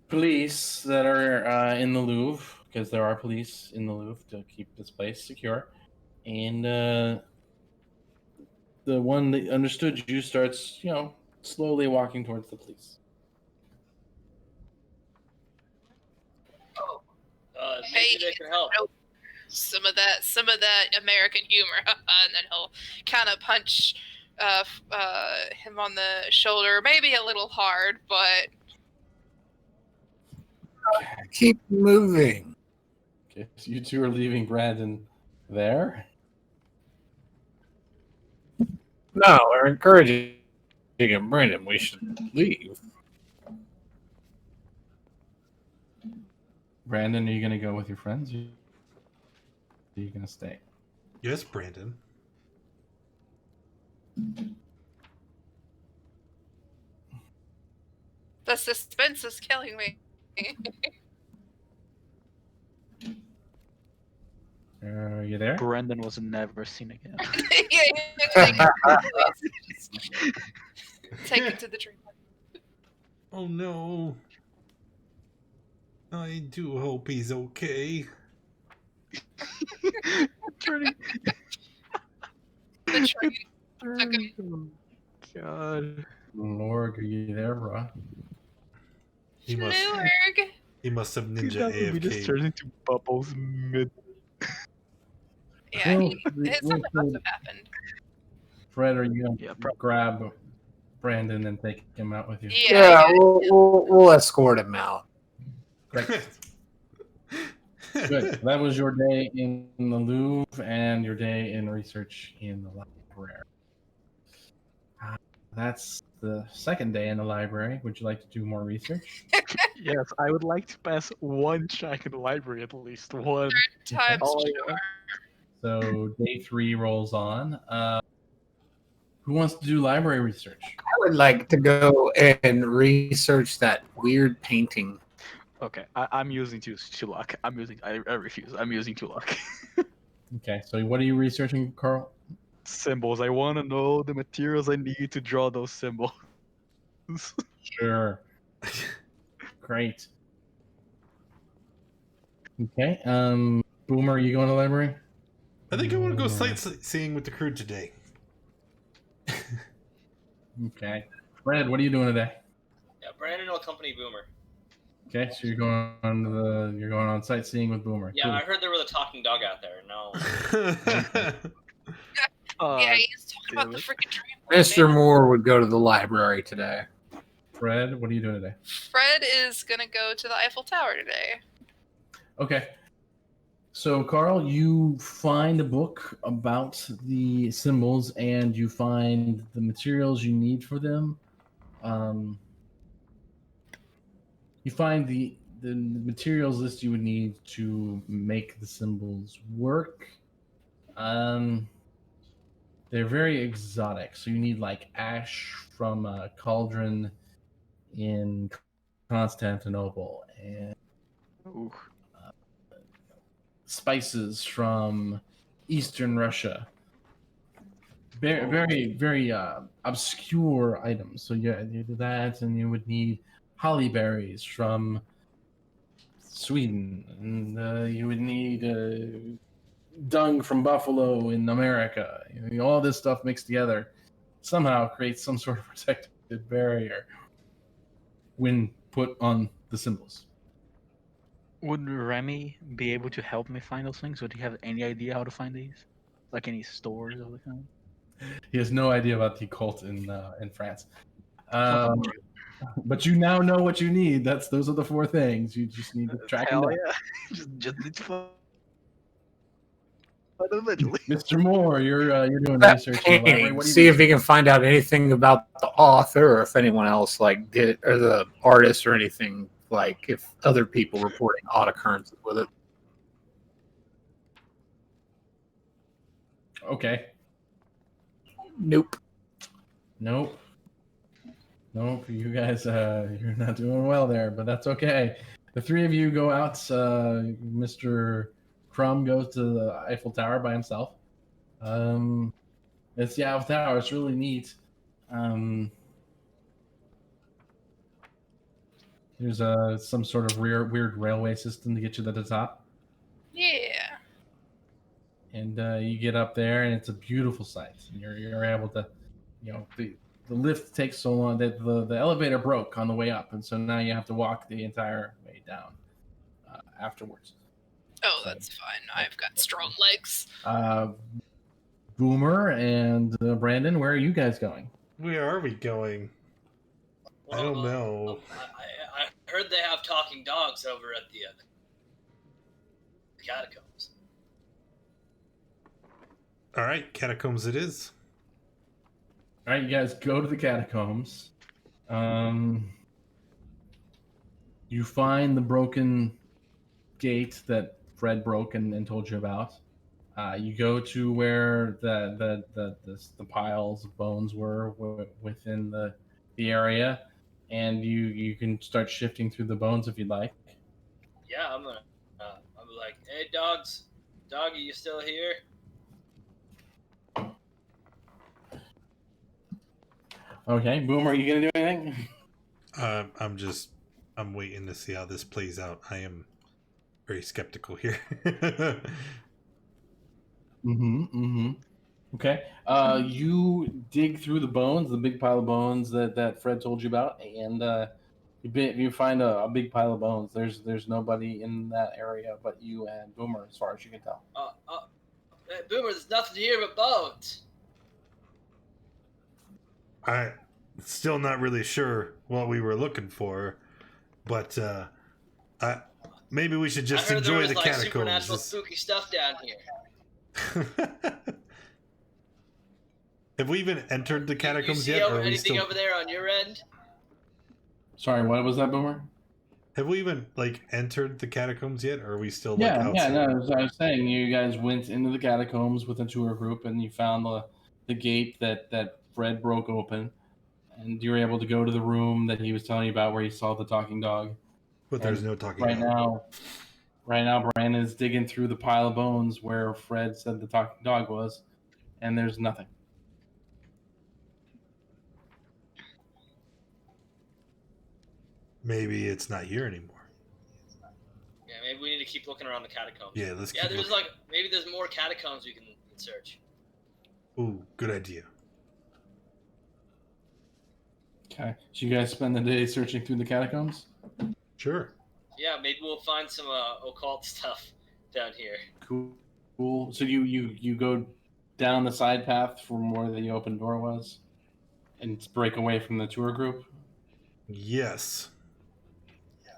police that are in the Louvre, because there are police in the Louvre to keep this place secure. And the one that understood you starts, slowly walking towards the police. Maybe they can help. Some of that American humor, and then he'll kind of punch him on the shoulder, maybe a little hard, but Keep moving. Okay, so you two are leaving Brandon there. No, we're encouraging him, Brandon. We should leave. Brandon, are you going to go with your friends? Or are you going to stay? Yes, Brandon. the suspense is killing me. Are you there? Brandon was never seen again. Take it to the dreamland. Oh no. I do hope he's okay. Turning. The train. Turning. Oh, God. Lord, are you there, bro? He must have ninja We just AFK. turned into bubbles mid. Yeah, Well, something well, must have happened. Fred, are you going to Yeah, grab Brandon and take him out with you? Yeah, we'll escort him out. Great. Good. That was your day in the Louvre and your day in research in the library. That's the second day in the library. Would you like to do more research? Yes, I would like to pass one check in the library at least. One. Times Oh, sure. So day 3 rolls on. Who wants to do library research? I would like to go and research that weird painting. Okay, I'm using two luck. I refuse. I'm using two luck. Okay, so what are you researching, Carl? Symbols. I want to know the materials I need to draw those symbols. Sure. Great. Okay. Boomer, are you going to the library? I think I want to go sightseeing with the crew today. Okay. Fred, what are you doing today? Yeah, Brandon will accompany Boomer. Okay, so you're going on sightseeing with Boomer. Yeah, Cool. I heard there was a talking dog out there. No. Yeah, he's talking about damn the it. freaking dream. Mr. Moore would go to the library today. Fred, what are you doing today? Fred is gonna go to the Eiffel Tower today. Okay. So, Carl, you find a book about the symbols and you find the materials you need for them. You find the materials list you would need to make the symbols work. They're very exotic. So you need like ash from a cauldron in Constantinople and Ooh. spices from Eastern Russia. Very, Oh. very obscure items. So you do that, and you would need holly berries from Sweden, and you would need dung from buffalo in America. You know, all this stuff mixed together somehow creates some sort of protective barrier when put on the symbols. Would Remy be able to help me find those things? Would he have any idea how to find these? Like any stores of the kind? He has no idea about the cult in France. But you now know what you need. Those are the four things. You just need to track them Hell down. yeah! just need to find them eventually. Mr. Moore, you're doing That research in the library. painting, What do you see do? if he can find out anything about the author or if anyone else like did, or the artist or anything, like if other people reporting odd occurrences with it. Okay. Nope. Nope. You guys, you're not doing well there, but that's okay. The three of you go out. Mr. Crumb goes to the Eiffel Tower by himself. It's the Eiffel Tower. It's really neat. There's some sort of weird railway system to get you to the top. Yeah. And you get up there, and it's a beautiful sight. And you're able to, the lift takes so long that the elevator broke on the way up, and so now you have to walk the entire way down afterwards. Oh, that's fine. I've got strong legs. Boomer and Brandon, where are you guys going? Where are we going? I don't know. I heard they have talking dogs over at the catacombs. All right, catacombs it is. All right, you guys go to the catacombs. You find the broken gate that Fred broke and told you about. You go to where the piles of bones were within the area, and you can start shifting through the bones if you'd like. Yeah, I'm gonna. I'm like, hey, dogs, doggy, you still here? Okay, Boomer, are you gonna do anything? I'm waiting to see how this plays out. I am very skeptical here. Okay. You dig through the bones, the big pile of bones that Fred told you about, and you find a big pile of bones. There's nobody in that area but you and Boomer, as far as you can tell. Hey, Boomer, there's nothing here but bones. I'm still not really sure what we were looking for, but maybe we should just I heard there enjoy was the like catacombs. supernatural spooky stuff down here. Have we even entered the catacombs you see yet? Or are we anything still... over there on your end? Sorry, what was that, Boomer? Have we even entered the catacombs yet? Or are we still outside? No. As I was saying, you guys went into the catacombs with a tour group, and you found the gate that Fred broke open, and you were able to go to the room that he was telling you about, where he saw the talking dog. But there's no talking Right dog. now, Brandon is digging through the pile of bones where Fred said the talking dog was, and there's nothing. Maybe it's not here anymore. Yeah, maybe we need to keep looking around the catacombs. Yeah, let's keep there's looking. maybe there's more catacombs we can search. Ooh, good idea. Okay. So you guys spend the day searching through the catacombs? Sure. Yeah, maybe we'll find some occult stuff down here. Cool. So you go down the side path from where the open door was, and break away from the tour group. Yes.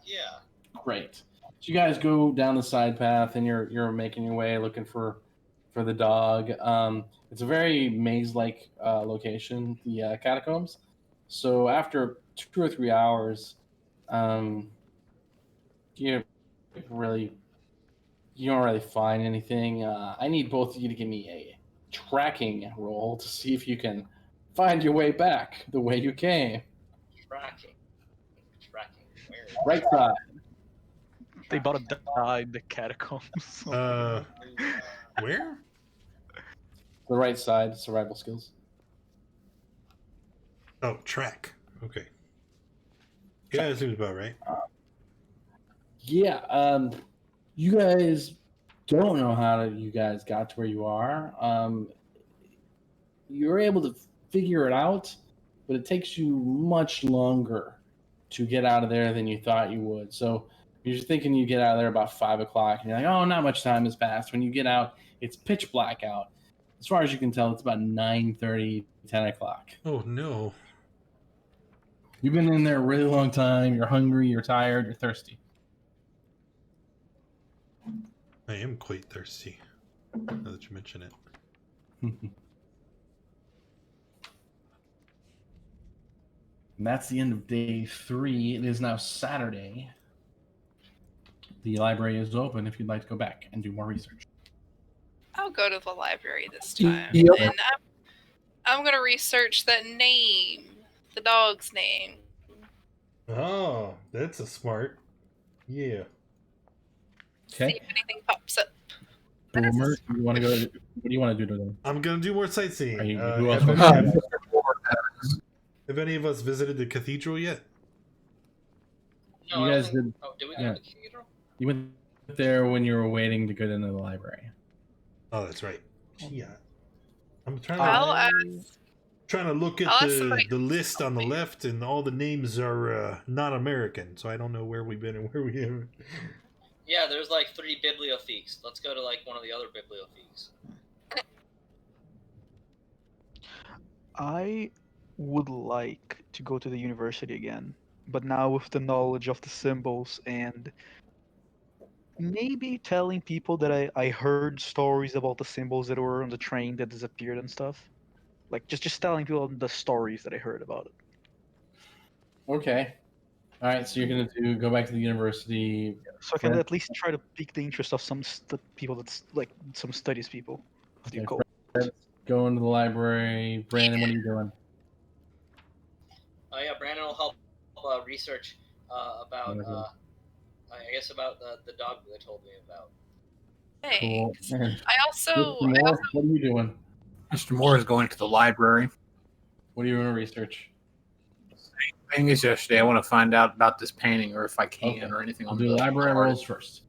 Yeah. Great. So you guys go down the side path, and you're making your way looking for the dog. It's a very maze-like location, the catacombs. So after 2 or 3 hours, you really you don't really find anything. I need both of you to give me a tracking roll to see if you can find your way back the way you came. Tracking. Where? Right side. They about to die in the catacombs. Where? The right side, survival skills. Oh, track. Okay. Yeah, that seems about right. Yeah, you guys don't know how you guys got to where you are. You're able to figure it out, but it takes you much longer to get out of there than you thought you would. So you're thinking you get out of there about 5 o'clock, and you're like, oh, not much time has passed. When you get out, it's pitch black out. As far as you can tell, it's about 9:30, 10 o'clock. Oh, no. You've been in there a really long time. You're hungry, you're tired, you're thirsty. I am quite thirsty, now that you mention it. And that's the end of day 3. It is now Saturday. The library is open if you'd like to go back and do more research. I'll go to the library this time. Yep. And I'm going to research that name, the dog's name. Oh, that's a smart. Yeah. Okay. See if anything pops up. Boomer, you want to go? What do you want to do to them? I'm going to do more sightseeing. Who else Have, wants to have- have any of us visited the cathedral yet? No, You I guys don't think- did- Oh, did we yeah. go to the cathedral? You went there when you were waiting to get into the library. Oh, that's right. Yeah. I'm trying I'll to look at I'll ask somebody- the list on the left, and all the names are not American, so I don't know where we've been and where we haven't. Yeah, there's like 3 bibliotheques. Let's go to like one of the other bibliotheques. I would like to go to the university again, but now with the knowledge of the symbols and maybe telling people that I heard stories about the symbols that were on the train that disappeared and stuff. Like just telling people the stories that I heard about it. Okay. All right. So you're gonna go back to the university. So I can Yeah. at least try to pique the interest of some people that's like some studies people. Of the Okay, occult. Go into the library. Brandon, what are you doing? Oh yeah, Brandon will help research about I guess about the dog that they told me about. Thanks. Cool. And I also Mr. Moore, what are you doing? Mr. Moore is going to the library. What are you doing research? Thing is yesterday. I want to find out about this painting, or if I can, Okay. or anything I'll on do the library art. rolls first.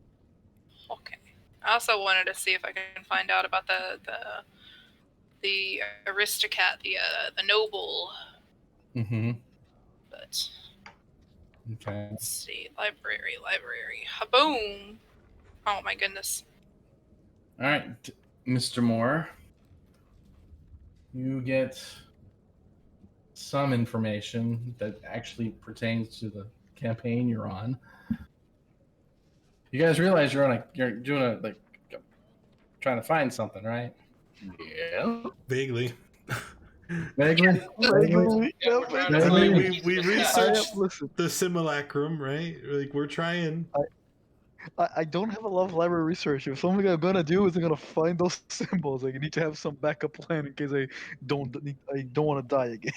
Okay. I also wanted to see if I can find out about the aristocrat, the noble. Mm-hmm. But Okay. let's see, library. Boom! Oh my goodness. All right, Mr. Moore. You get some information that actually pertains to the campaign you're on. You guys realize you're trying to find something, right? Yeah. Vaguely. Vaguely. Yeah, we're trying to I find mean, the keys we to the researched- chest. Listen, The simulacrum, right? Like, we're trying. I don't have a lot of library research. If something I'm gonna do is I'm gonna find those symbols. Like, I need to have some backup plan in case I don't want to die again.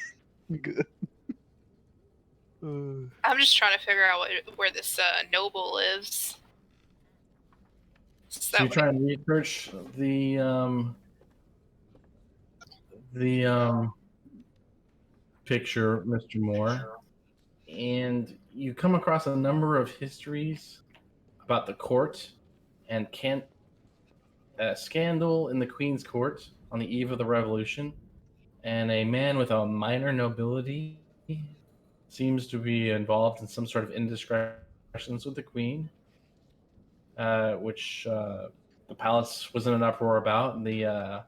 Good. I'm just trying to figure out where this noble lives. So So you're trying to research the picture, Mr. Moore, and you come across a number of histories about the court and a scandal in the Queen's Court on the eve of the Revolution, and a man with a minor nobility seems to be involved in some sort of indiscretions with the queen, which the palace was in an uproar about. And the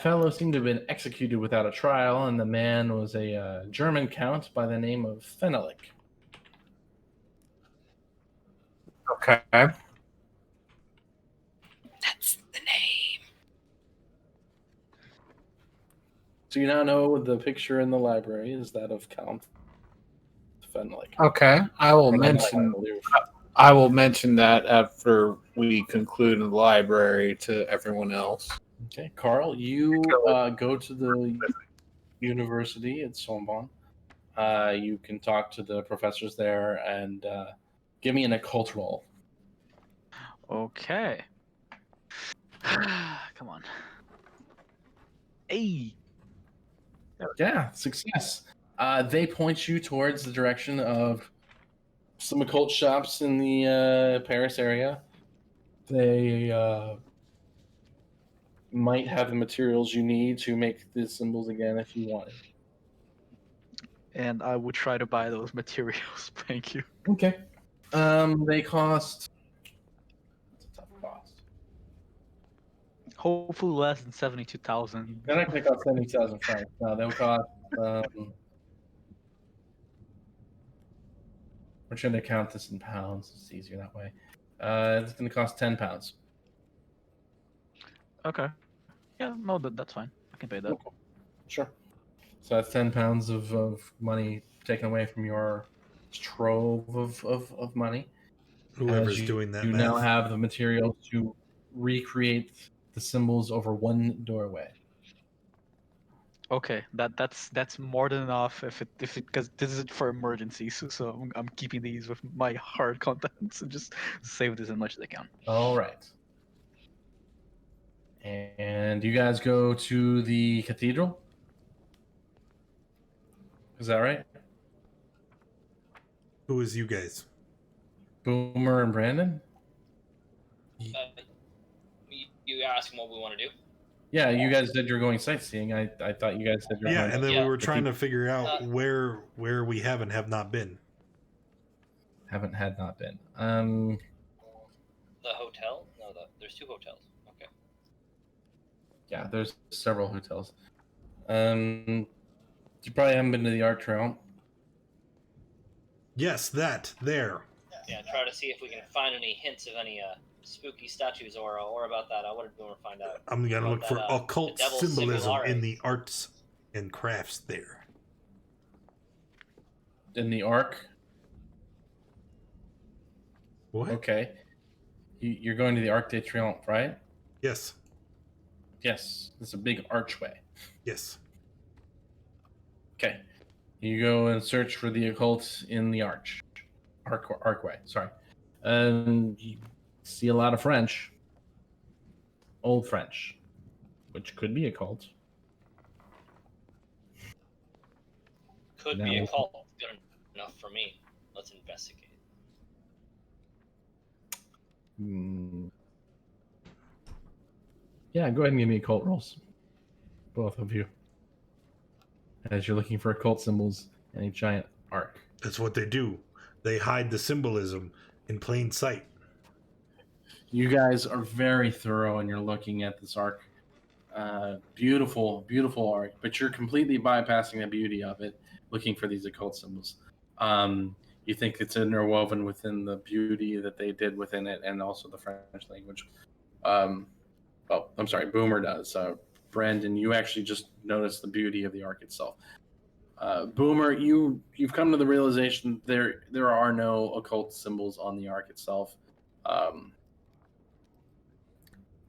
fellow seemed to have been executed without a trial, and the man was a German count by the name of Fenelik. Okay. That's the name. So you now know the picture in the library is that of Count Fenelik. Okay. I will mention that after we conclude in the library to everyone else. Okay, Carl, you go to the university at Sorbonne. You can talk to the professors there and give me an occult roll. Okay. Come on. Hey. Yeah, success. They point you towards the direction of some occult shops in the Paris area. They might have the materials you need to make the symbols again if you wanted. And I would try to buy those materials. Thank you. Okay. They cost. What's a tough cost? Hopefully less than 72,000. They're not going to cost 70,000 francs. No, they'll cost. We're trying to count this in pounds. It's easier that way. It's going to cost 10 pounds. Okay. Yeah, no, that's fine. I can pay that. Okay. Sure. So that's 10 pounds of money taken away from your trove of money. Whoever's As doing that you math. now have the material to recreate the symbols over one doorway. Okay, that's more than enough if it because this is for emergencies, so I'm keeping these with my hard contents and just save this as much as I can. All right. And you guys go to the cathedral? Is that right? Who is you guys? Boomer and Brandon? You asking what we want to do? Yeah, you guys said you're going sightseeing. I thought you guys said you're Yeah, going. and then we Yeah. were trying to figure out where we have and have not been. Had not been. The hotel? No, there's two hotels. Okay. Yeah, there's several hotels. You probably haven't been to the art trail. Yes, that there. Yeah, try to see if we can find any hints of any spooky statues or about that. What did Boomer find out? I'm gonna look for occult the devil's symbolism singulare. in the arts and crafts there. In the Arc? What? Okay. You're going to the Arc de Triomphe, right? Yes. Yes. It's a big archway. Yes. Okay. You go and search for the occult in the archway. Sorry. You see a lot of French. Old French. Which could be occult. Could No. be a cult. Good enough for me. Let's investigate. Yeah, go ahead and give me occult rolls. Both of you. As you're looking for occult symbols in a giant arc. That's what they do. They hide the symbolism in plain sight. You guys are very thorough and you're looking at this arc. Beautiful, beautiful arc, but you're completely bypassing the beauty of it, looking for these occult symbols. You think it's interwoven within the beauty that they did within it and also the French language. I'm sorry, Boomer does. Brandon, you actually just noticed the beauty of the arc itself. Boomer, you've come to the realization there are no occult symbols on the arc itself.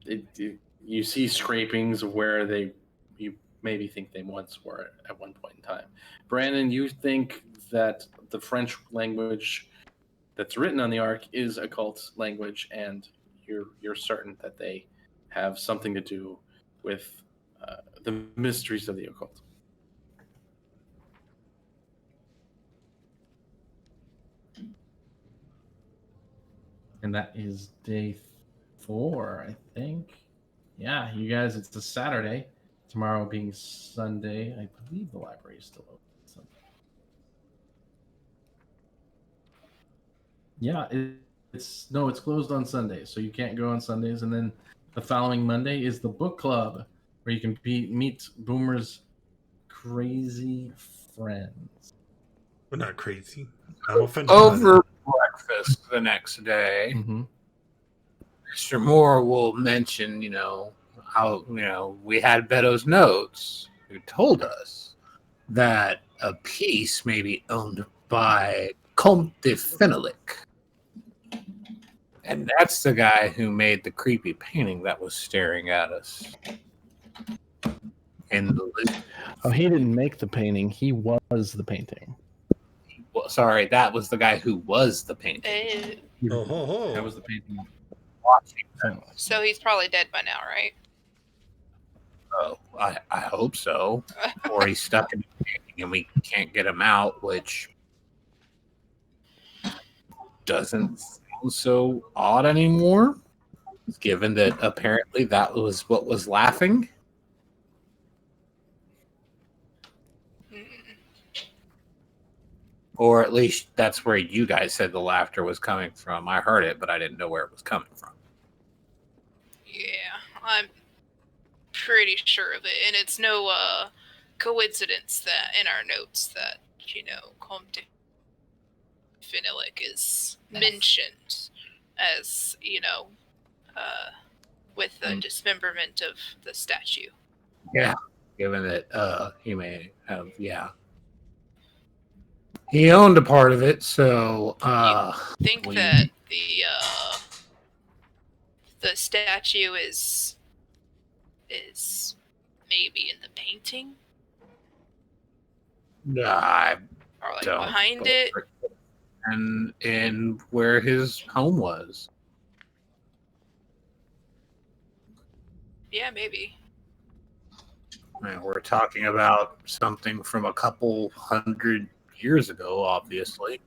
You see scrapings of where you maybe think they once were at one point in time. Brandon, you think that the French language that's written on the arc is occult language, and you're certain that they have something to do with the mysteries of the occult. And that is day 4, I think. Yeah, you guys, it's a Saturday. Tomorrow being Sunday. I believe the library is still open. Yeah, it's closed on Sundays, so you can't go on Sundays. And then the following Monday is the book club, where you can meet Boomer's crazy friends. We're not crazy. I'm offended by Over that. breakfast the next day, Mm-hmm. Mr. Moore will mention, how, we had Beto's notes who told us that a piece may be owned by Comte de Fenelic. And that's the guy who made the creepy painting that was staring at us. In the list. Oh, he didn't make the painting. He was the painting. Well, sorry, that was the guy who was the painting. Oh, ho, ho. That was the painting. Watching. So he's probably dead by now, right? Oh, I hope so. Or he's stuck in the painting and we can't get him out, which doesn't sound so odd anymore, given that apparently that was what was laughing. Or at least that's where you guys said the laughter was coming from. I heard it, but I didn't know where it was coming from. Yeah, I'm pretty sure of it, and it's no coincidence that in our notes that Comte de Fenelic is mentioned as with the dismemberment of the statue. Yeah, given that he may have, he owned a part of it, so Think that the statue is maybe in the painting, I or like don't behind it. And where his home was. Yeah, maybe. I mean, we're talking about something from a couple hundred years ago, obviously.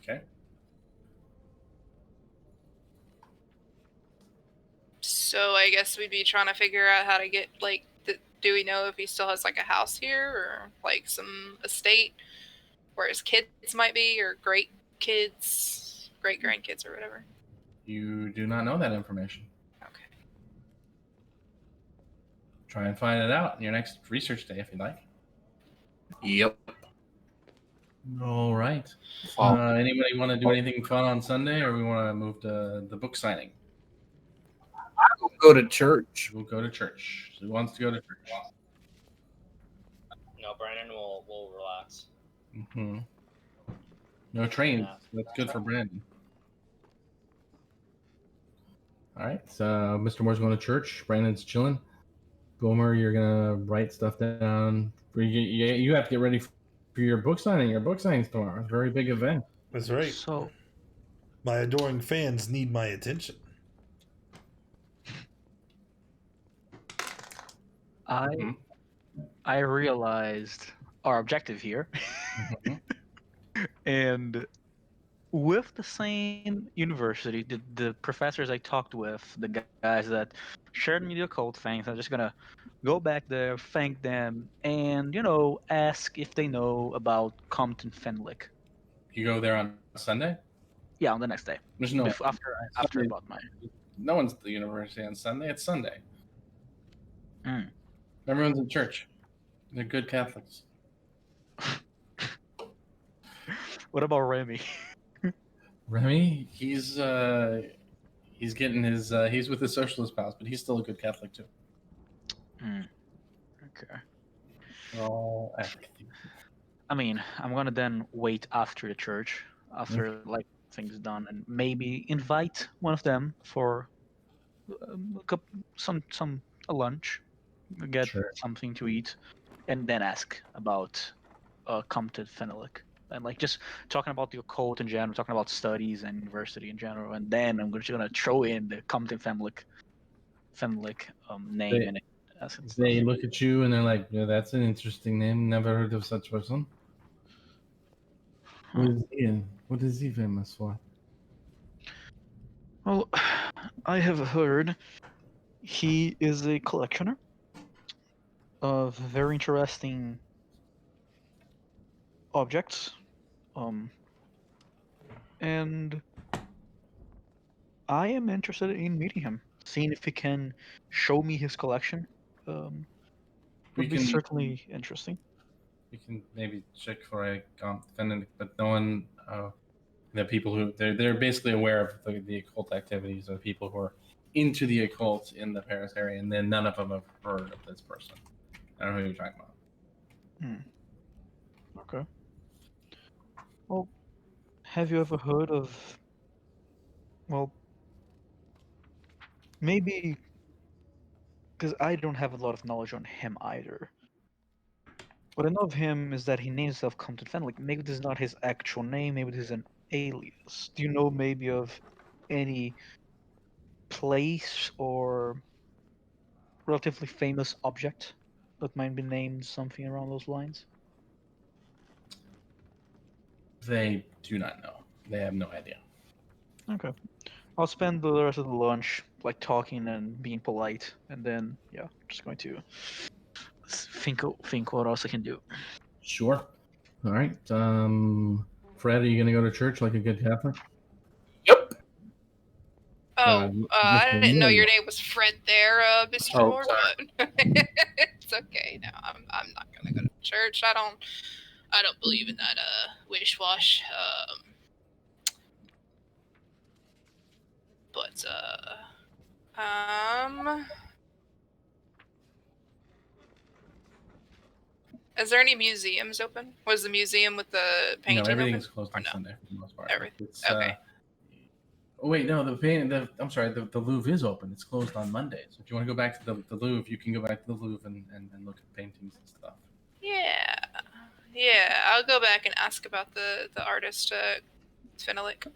Okay. So I guess we'd be trying to figure out how to get do we know if he still has like a house here or like some estate where his kids might be, or great kids, great grandkids, or whatever? You do not know that information. Okay. Try and find it out in your next research day if you'd like. Yep. All right. Well, Anybody want to do anything fun on Sunday, or we want to move to the book signing? we'll go to church. We'll go to church. Who wants to go to church? No, Brandon will relax. Mm-hmm. No trains. Yeah. That's good for Brandon. All right. So Mr. Moore's going to church. Brandon's chilling. Boomer, you're gonna write stuff down. You have to get ready for your book signing. Your book signing's tomorrow. It's a very big event. That's right. So, My adoring fans need my attention. I realized our objective here, and with the same university, the professors I talked with, the guys that shared me the occult things, I'm just gonna go back there, thank them, and ask if they know about Compton Fenwick. You go there on Sunday? Yeah, on the next day. There's no After I bought mine. No one's at the university on Sunday. It's Sunday. Mm. Everyone's in church. They're good Catholics. What about Remy? Remy, he's getting his he's with his socialist pals, but he's still a good Catholic too. Okay. They're all active. I mean, I'm gonna then wait after the church, after like things done, and maybe invite one of them for a lunch, get something to eat, and then ask about Compton Fenwick. And like just talking about the occult in general, talking about studies and university in general, and then I'm just gonna throw in the Compton Fenwick name in it. They look at you and they're like, "Yeah, that's an interesting name. Never heard of such person." What is he famous for? Well, I have heard he is a collectioner of very interesting objects. And I am interested in meeting him, seeing if he can show me his collection. We Would be can certainly interesting. we can maybe check for a defendant, but no one. The people who they're basically aware of the occult activities of the people who are into the occult in the Paris area, and then none of them have heard of this person. I don't know who you're talking about. Okay. Well, have you ever heard of? Well, maybe because I don't have a lot of knowledge on him either. What I know of him is that he names himself Compton Fen. Like maybe this is not his actual name. Maybe this is an alias. Do you know maybe of any place or relatively famous object that might be named something around those lines? They do not know. They have no idea. Okay. I'll spend the rest of the lunch like talking and being polite, and then yeah, just going to think what else I can do. Sure. All right. Fred, are you gonna go to church like a good Catholic? Yep. Oh, I Mr. didn't know Moore. your name was Fred there, Mr. Oh, Moore, sorry. but it's okay. No, I'm not gonna go to church. I don't believe in that wish wash. But is there any museums open? Was the museum with the painting No, everything's open? closed Or on no? Sunday for the most part. Everything. It's, Okay. oh wait, no, I'm sorry, the Louvre is open. It's closed on Monday. So if you want to go back to the Louvre, you can go back to the Louvre and look at paintings and stuff. Yeah, I'll go back and ask about the artist, Fennelik.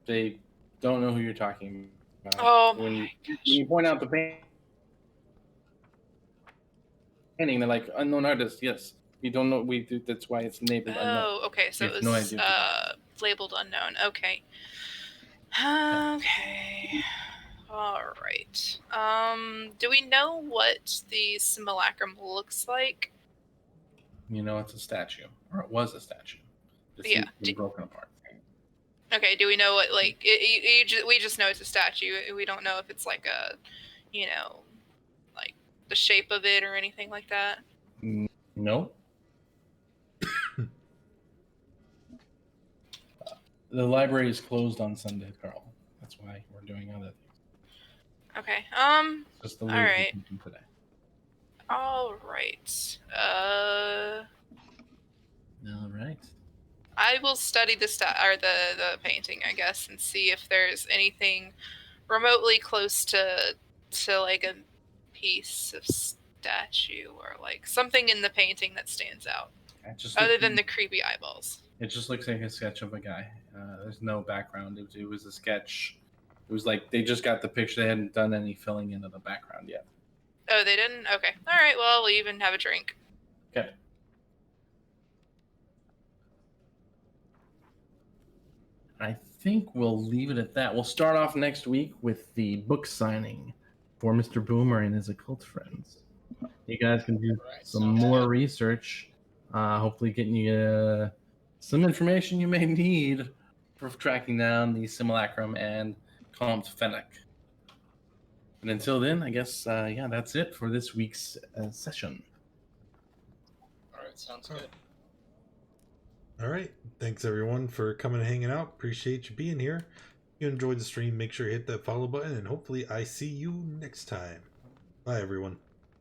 They don't know who you're talking about. Oh when my you point out the painting, they're like unknown artist. Yes, we don't know. We do. That's why it's labeled unknown. Oh, okay, so We it have was no idea. labeled unknown. Okay. Okay. All right. Do we know what the simulacrum looks like? You know, it's a statue, or it was a statue. It's Yeah. been broken apart. Okay. Do we know what like we just know it's a statue. We don't know if it's like a, like the shape of it or anything like that. No. The library is closed on Sunday, Carl. That's why we're doing other things. Okay. Just the All Louvre right. today. All right. All right. I will study the painting, I guess, and see if there's anything remotely close to like a piece of statue or like something in the painting that stands out, other than the creepy eyeballs. It just looks like a sketch of a guy. There's no background. It was a sketch. It was like they just got the picture. They hadn't done any filling into the background yet. Oh, they didn't? Okay. All right, well, I'll leave and have a drink. Okay. I think we'll leave it at that. We'll start off next week with the book signing for Mr. Boomer and his occult friends. You guys can do some more research, hopefully getting you some information you may need for tracking down the simulacrum and Comte Fennec. And until then, I guess, that's it for this week's session. All right, sounds good. All right. Thanks, everyone, for coming and hanging out. Appreciate you being here. If you enjoyed the stream, make sure you hit that follow button, and hopefully I see you next time. Bye, everyone.